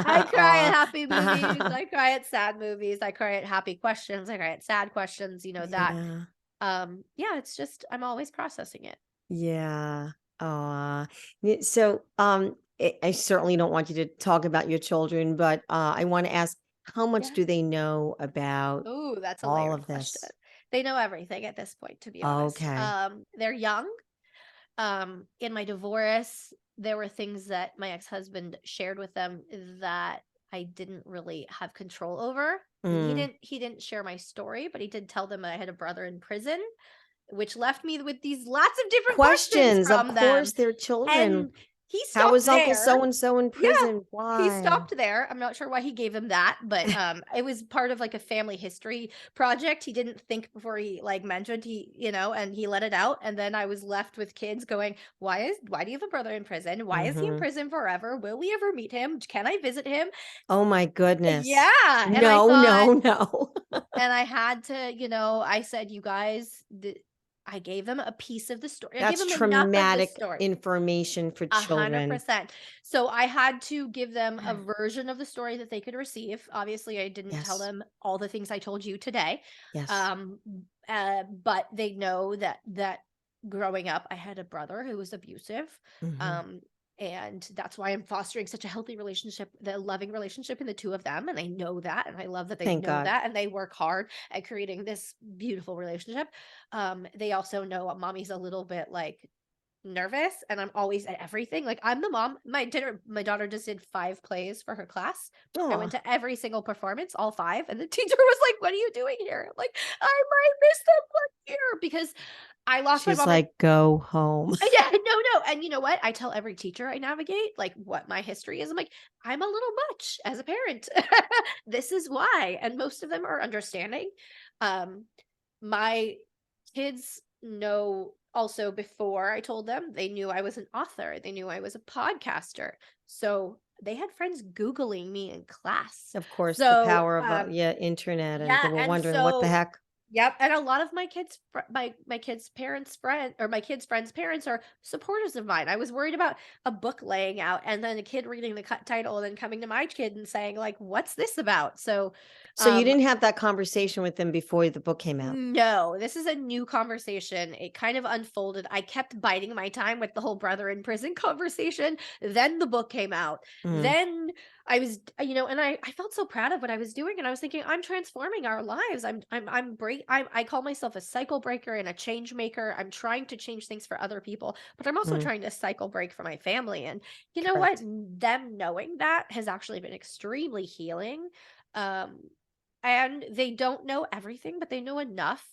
I cry at happy movies, Aw. I cry at sad movies, I cry at happy questions, I cry at sad questions, that. Yeah. Yeah, it's just I'm always processing it. Yeah. Aw. So, I certainly don't want you to talk about your children, but, I wanna ask, how much Yeah. do they know about Oh, that's a all layered of question. this? They know everything at this point, to be honest. Okay. They're young. In my divorce, there were things that my ex-husband shared with them that I didn't really have control over. Mm. He didn't share my story, but he did tell them I had a brother in prison, which left me with these lots of different questions Questions, of from them. course, they're children. And he How stopped is Uncle there. so and so in Yeah, prison? he Why? stopped there. I'm not sure why he gave him that, but it was part of like a family history project. He didn't think before he like mentioned and he let it out. And then I was left with kids going, why do you have a brother in prison? Why is he in Mhm. prison forever? Will we ever meet him? Can I visit him? Oh my goodness. Yeah. And I No, thought, no, no. and I had to, I said, you guys, I gave them a piece of the story. I gave That's them enough of the traumatic story. information for children. 100%. So I had to give them a version of the story that they could receive. Obviously, I didn't tell Yes. them all the things I told you today. Yes. Um, but they know that growing up, I had a brother who was abusive. Mhm. Um, and that's why I'm fostering such a healthy relationship, the loving relationship in the two of them. And I know that, and I love that they Thank know God. that, and they work hard at creating this beautiful relationship. They also know mommy's a little bit like nervous, and I'm always at everything. Like, I'm the mom. My daughter just did 5 plays for her class. I went Aw. to every single performance, all 5, and the teacher was like, "What are you doing here?" I'm like, "I might miss them one year," because I lost my She's mom in like, "Go home." yeah, no, and you know what? I tell every teacher I navigate, like, what my history is. I'm like, "I'm a little much as a parent. This is why," and most of them are understanding. Um, my kids know also before I told them, they knew I was an author, they knew I was a podcaster. So, they had friends Googling me in class. Of course, the So, power of, yeah, internet, and they yeah, were and wondering what the so heck. yep, and a lot of my kids' parents' my kids' friends' parents are supporters of mine. I was worried about a book laying out and then a kid reading the title and then coming to my kid and saying like, "What's this about?" So, So you um, didn't have that conversation with them before the book came out? no, this is a new conversation. It kind of unfolded. I kept biding my time with the whole brother in prison conversation. Then the book came out. Mm, Then I was, and I felt so proud of what I was doing. And I was thinking, I'm transforming our lives. I call myself a cycle breaker and a change maker. I'm trying to change things for other people, but I'm also mm, trying to cycle break for my family. And you know what? correct. Them knowing that has actually been extremely healing. Um, and they don't know everything, but they know enough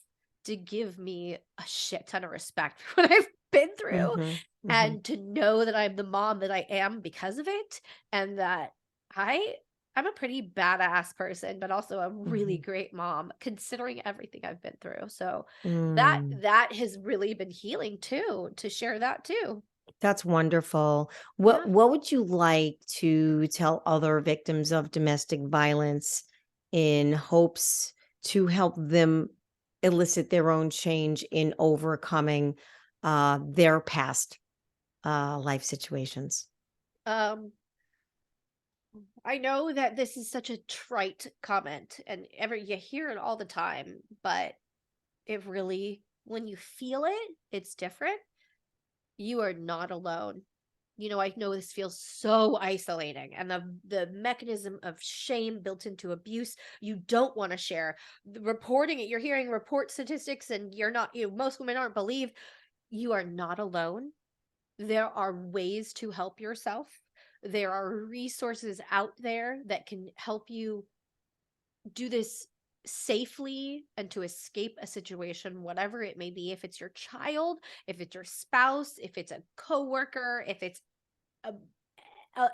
to give me a shit ton of respect for what I've been through, Mhm, mhm, and to know that I'm the mom that I am because of it, and that I I'm a pretty badass person, but also a really mhm. great mom considering everything I've been through. So that Mm, that has really been healing too, to share that too. that's wonderful. What Yeah. what would you like to tell other victims of domestic violence in hopes to help them elicit their own change in overcoming, their past, life situations? Um I know that this is such a trite comment and you hear it all the time, but it really, when you feel it, it's different. You are not alone. I know this feels so isolating, and the mechanism of shame built into abuse, you don't want to share. Reporting it, you're hearing report statistics and you're not, most women aren't believed. You are not alone. There are ways to help yourself. There are resources out there that can help you do this safely and to escape a situation, whatever it may be. If it's your child, if it's your spouse, if it's a coworker, if it's a,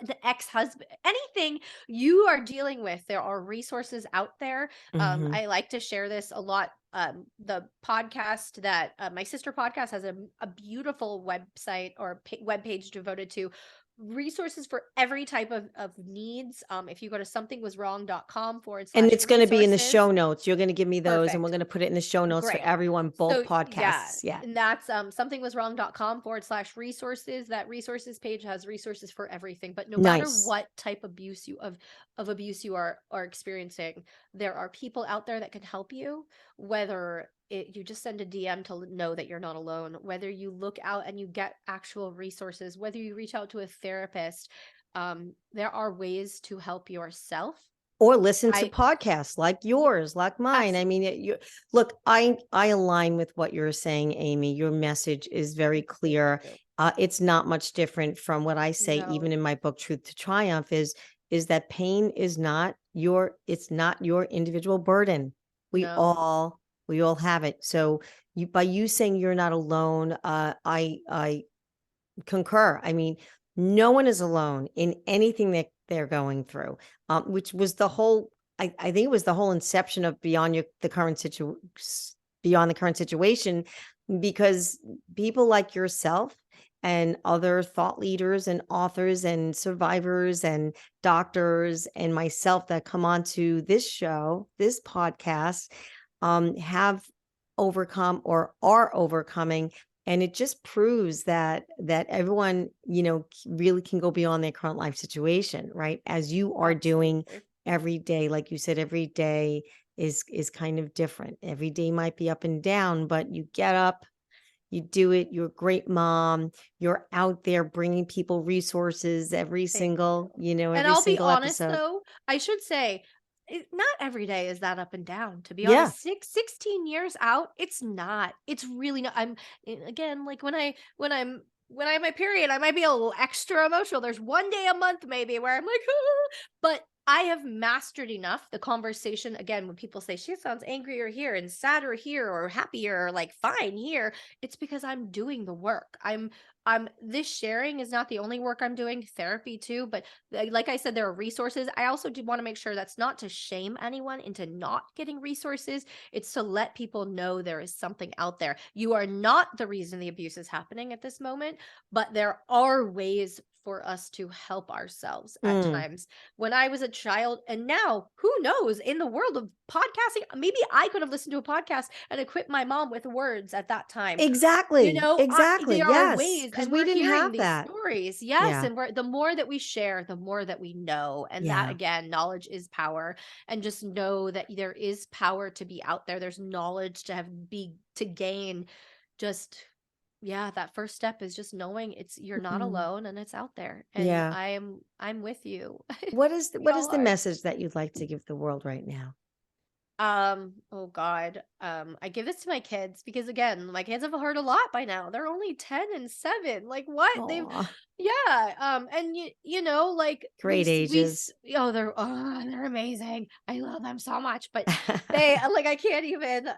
the ex-husband, anything you are dealing with, there are resources out there. Mhm. I like to share this a lot. The podcast that my sister podcast has a beautiful website or web page devoted to resources for every type of needs. If you go to somethingwaswrong.com forward And slash it's gonna be in the show resources, notes. You're gonna give me those, and we're perfect. gonna put it in the show notes for Great. everyone, both So yeah, podcasts. Yeah. and that's somethingwaswrong.com forward slash resources. That resources page has resources for everything. But no matter Nice. what type of abuse you are experiencing, there are people out there that can help you. Whether you just send a DM to know that you're not alone, whether you look out and you get actual resources, whether you reach out to a therapist, there are ways to help yourself. Or listen to I podcasts like y- yours, like mine. I absolutely. mean, you look, I align with what you're saying, Amy. Your message is very Thank clear. you. It's not much different from what I say, even No. in my book, Truth to Triumph, is is that pain is not it's not your individual burden. We No. all we all have it. So by you saying you're not alone, I concur. I mean, no one is alone in anything that they're going through, which was the whole. I think it was the whole inception of beyond the current situation, because people like yourself and other thought leaders and authors and survivors and doctors and myself that come onto this show, this podcast, have overcome or are overcoming, and it just proves that everyone, really can go beyond their current life situation, right? As you are doing Absolutely. every day. Like you said, every day is kind of different. Every day might be up and down, but you get up, you do it. You're a great mom. You're out there bringing people resources Thank you. And every I'll be single honest episode. though, I should say not every day is that up and down. To be Yeah, honest, 16 years out, it's not. It's really not. Again, like when I have my period, I might be a little extra emotional. There's one day a month maybe where I'm like, but I have mastered enough the conversation. Again, when people say she sounds angrier here and sadder here or happier or like fine here, it's because I'm doing the work. I'm this sharing is not the only work I'm doing, therapy too, but like I said, there are resources. I also do want to make sure that's not to shame anyone into not getting resources. It's to let people know there is something out there. You are not the reason the abuse is happening at this moment, but there are ways for us to help ourselves at mm, times. When I was a child, and now who knows, in the world of podcasting, maybe I could have listened to a podcast and equipped my mom with words at that time. exactly, exactly. There are Yes, ways, because and we we're didn't hearing have these that. stories. Yes, Yeah, and the more that we share, the more that we know, and that yeah. again, knowledge is power. And just know that there is power to be out there. There's knowledge to gain. Just yeah, that first step is just knowing you're not Mm, alone and it's out there. And yeah. I'm with you. What We is all the are. message that you'd like to give the world right now? Oh God. I give this to my kids because again, my kids have heard a lot by now. They're only 10 and 7. Like what? Oh, Yeah. And like great ages. they're amazing. I love them so much. But they like I can't even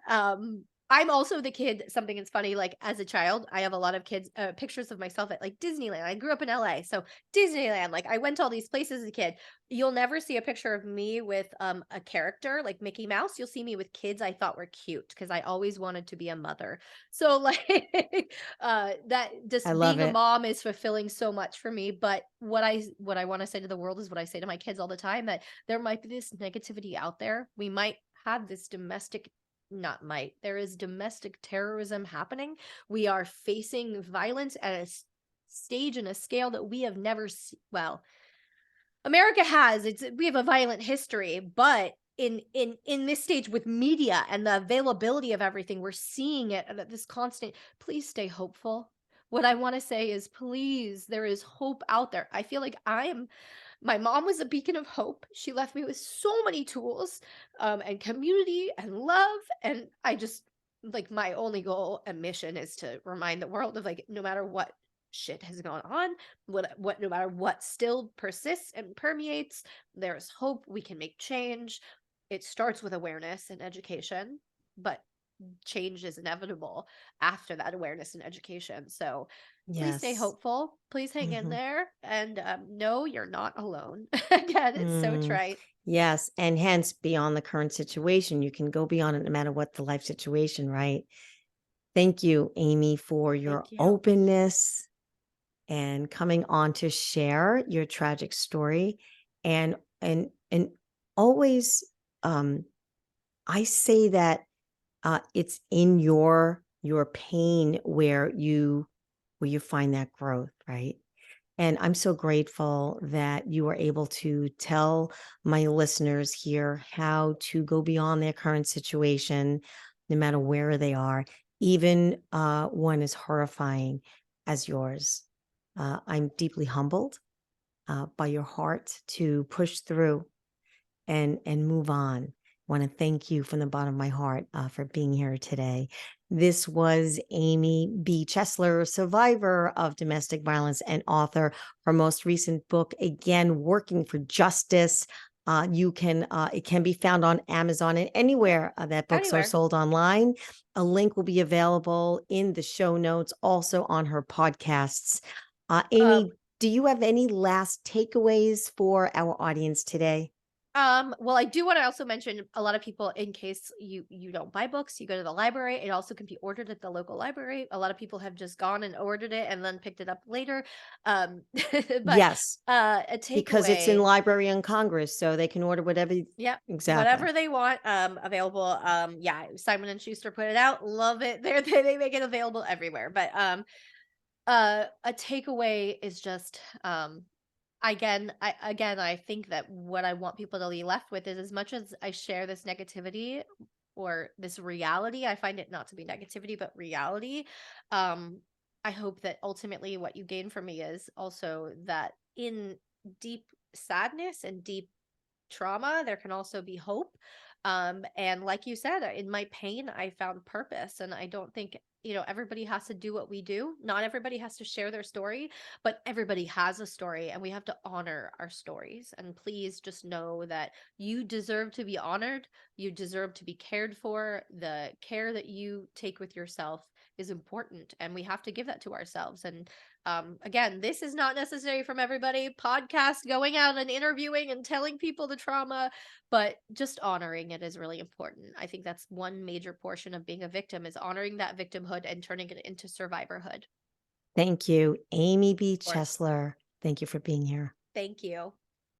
I'm also the kid. Something is funny. Like as a child, I have a lot of kids pictures of myself at like Disneyland. I grew up in LA, so Disneyland. Like I went to all these places as a kid. You'll never see a picture of me with a character like Mickey Mouse. You'll see me with kids I thought were cute because I always wanted to be a mother. So like that I just love being a it. mom is fulfilling so much for me. But what I want to say to the world is what I say to my kids all the time, that there might be this negativity out there. We might have this domestic not might. There is domestic terrorism happening. We are facing violence at a stage and a scale that we have never well, America has. We have a violent history, but in this stage with media and the availability of everything, we're seeing it at this constant. Please stay hopeful. What I want to say is, please, there is hope out there. I feel like my mom was a beacon of hope. She left me with so many tools, and community and love. And I just like my only goal and mission is to remind the world of like no matter what shit has gone on, what no matter what still persists and permeates, there's hope. We can make change. It starts with awareness and education, but change is inevitable after that awareness and education. So please stay Yes. hopeful. Please hang in Mhm. there. And no, you're not alone. Again, it's so Mm, trite. yes, and hence beyond the current situation, you can go beyond it no matter what the life situation, right? Thank you, Amy, for your Thank you. openness and coming on to share your tragic story, and and always, um I say that it's in your pain where you find that growth, right? And I'm so grateful that you are able to tell my listeners here how to go beyond their current situation, no matter where they are, even one as horrifying as yours. I'm deeply humbled by your heart to push through and move on. I want to thank you from the bottom of my heart for being here today. This was Amy B. Chesler, survivor of domestic violence and author. Her most recent book, again, Working for Justice. It can be found on Amazon and anywhere that books are Anywhere. sold online. A link will be available in the show notes, also on her podcasts. Amy, do you have any last takeaways for our audience today? Well, I do want to also mention a lot of people, in case you don't buy books, you go to the library. It also can be ordered at the local library. A lot of people have just gone and ordered it and then picked it up later. But Yes, a because it's in takeaway, Library on Congress, so they can order whatever. yep, Exactly. whatever they want, available. Yeah, Simon and Schuster put it out. Love it. They make it available everywhere. But a takeaway is just I think that what I want people to be left with is, as much as I share this negativity or this reality, I find it not to be negativity but reality. um I hope that ultimately what you gain from me is also that in deep sadness and deep trauma, there can also be hope. And like you said, in my pain, I found purpose. And I don't think, everybody has to do what we do. Not everybody has to share their story, but everybody has a story, and we have to honor our stories. And please just know that you deserve to be honored. You deserve to be cared for. The care that you take with yourself is important, and we have to give that to ourselves. And again, this is not necessary from everybody. Podcast, going out and interviewing and telling people the trauma, but just honoring it is really important. I think that's one major portion of being a victim, is honoring that victimhood and turning it into survivorhood. Thank you, Amy B. Of course. Chesler. Thank you for being here. Thank you.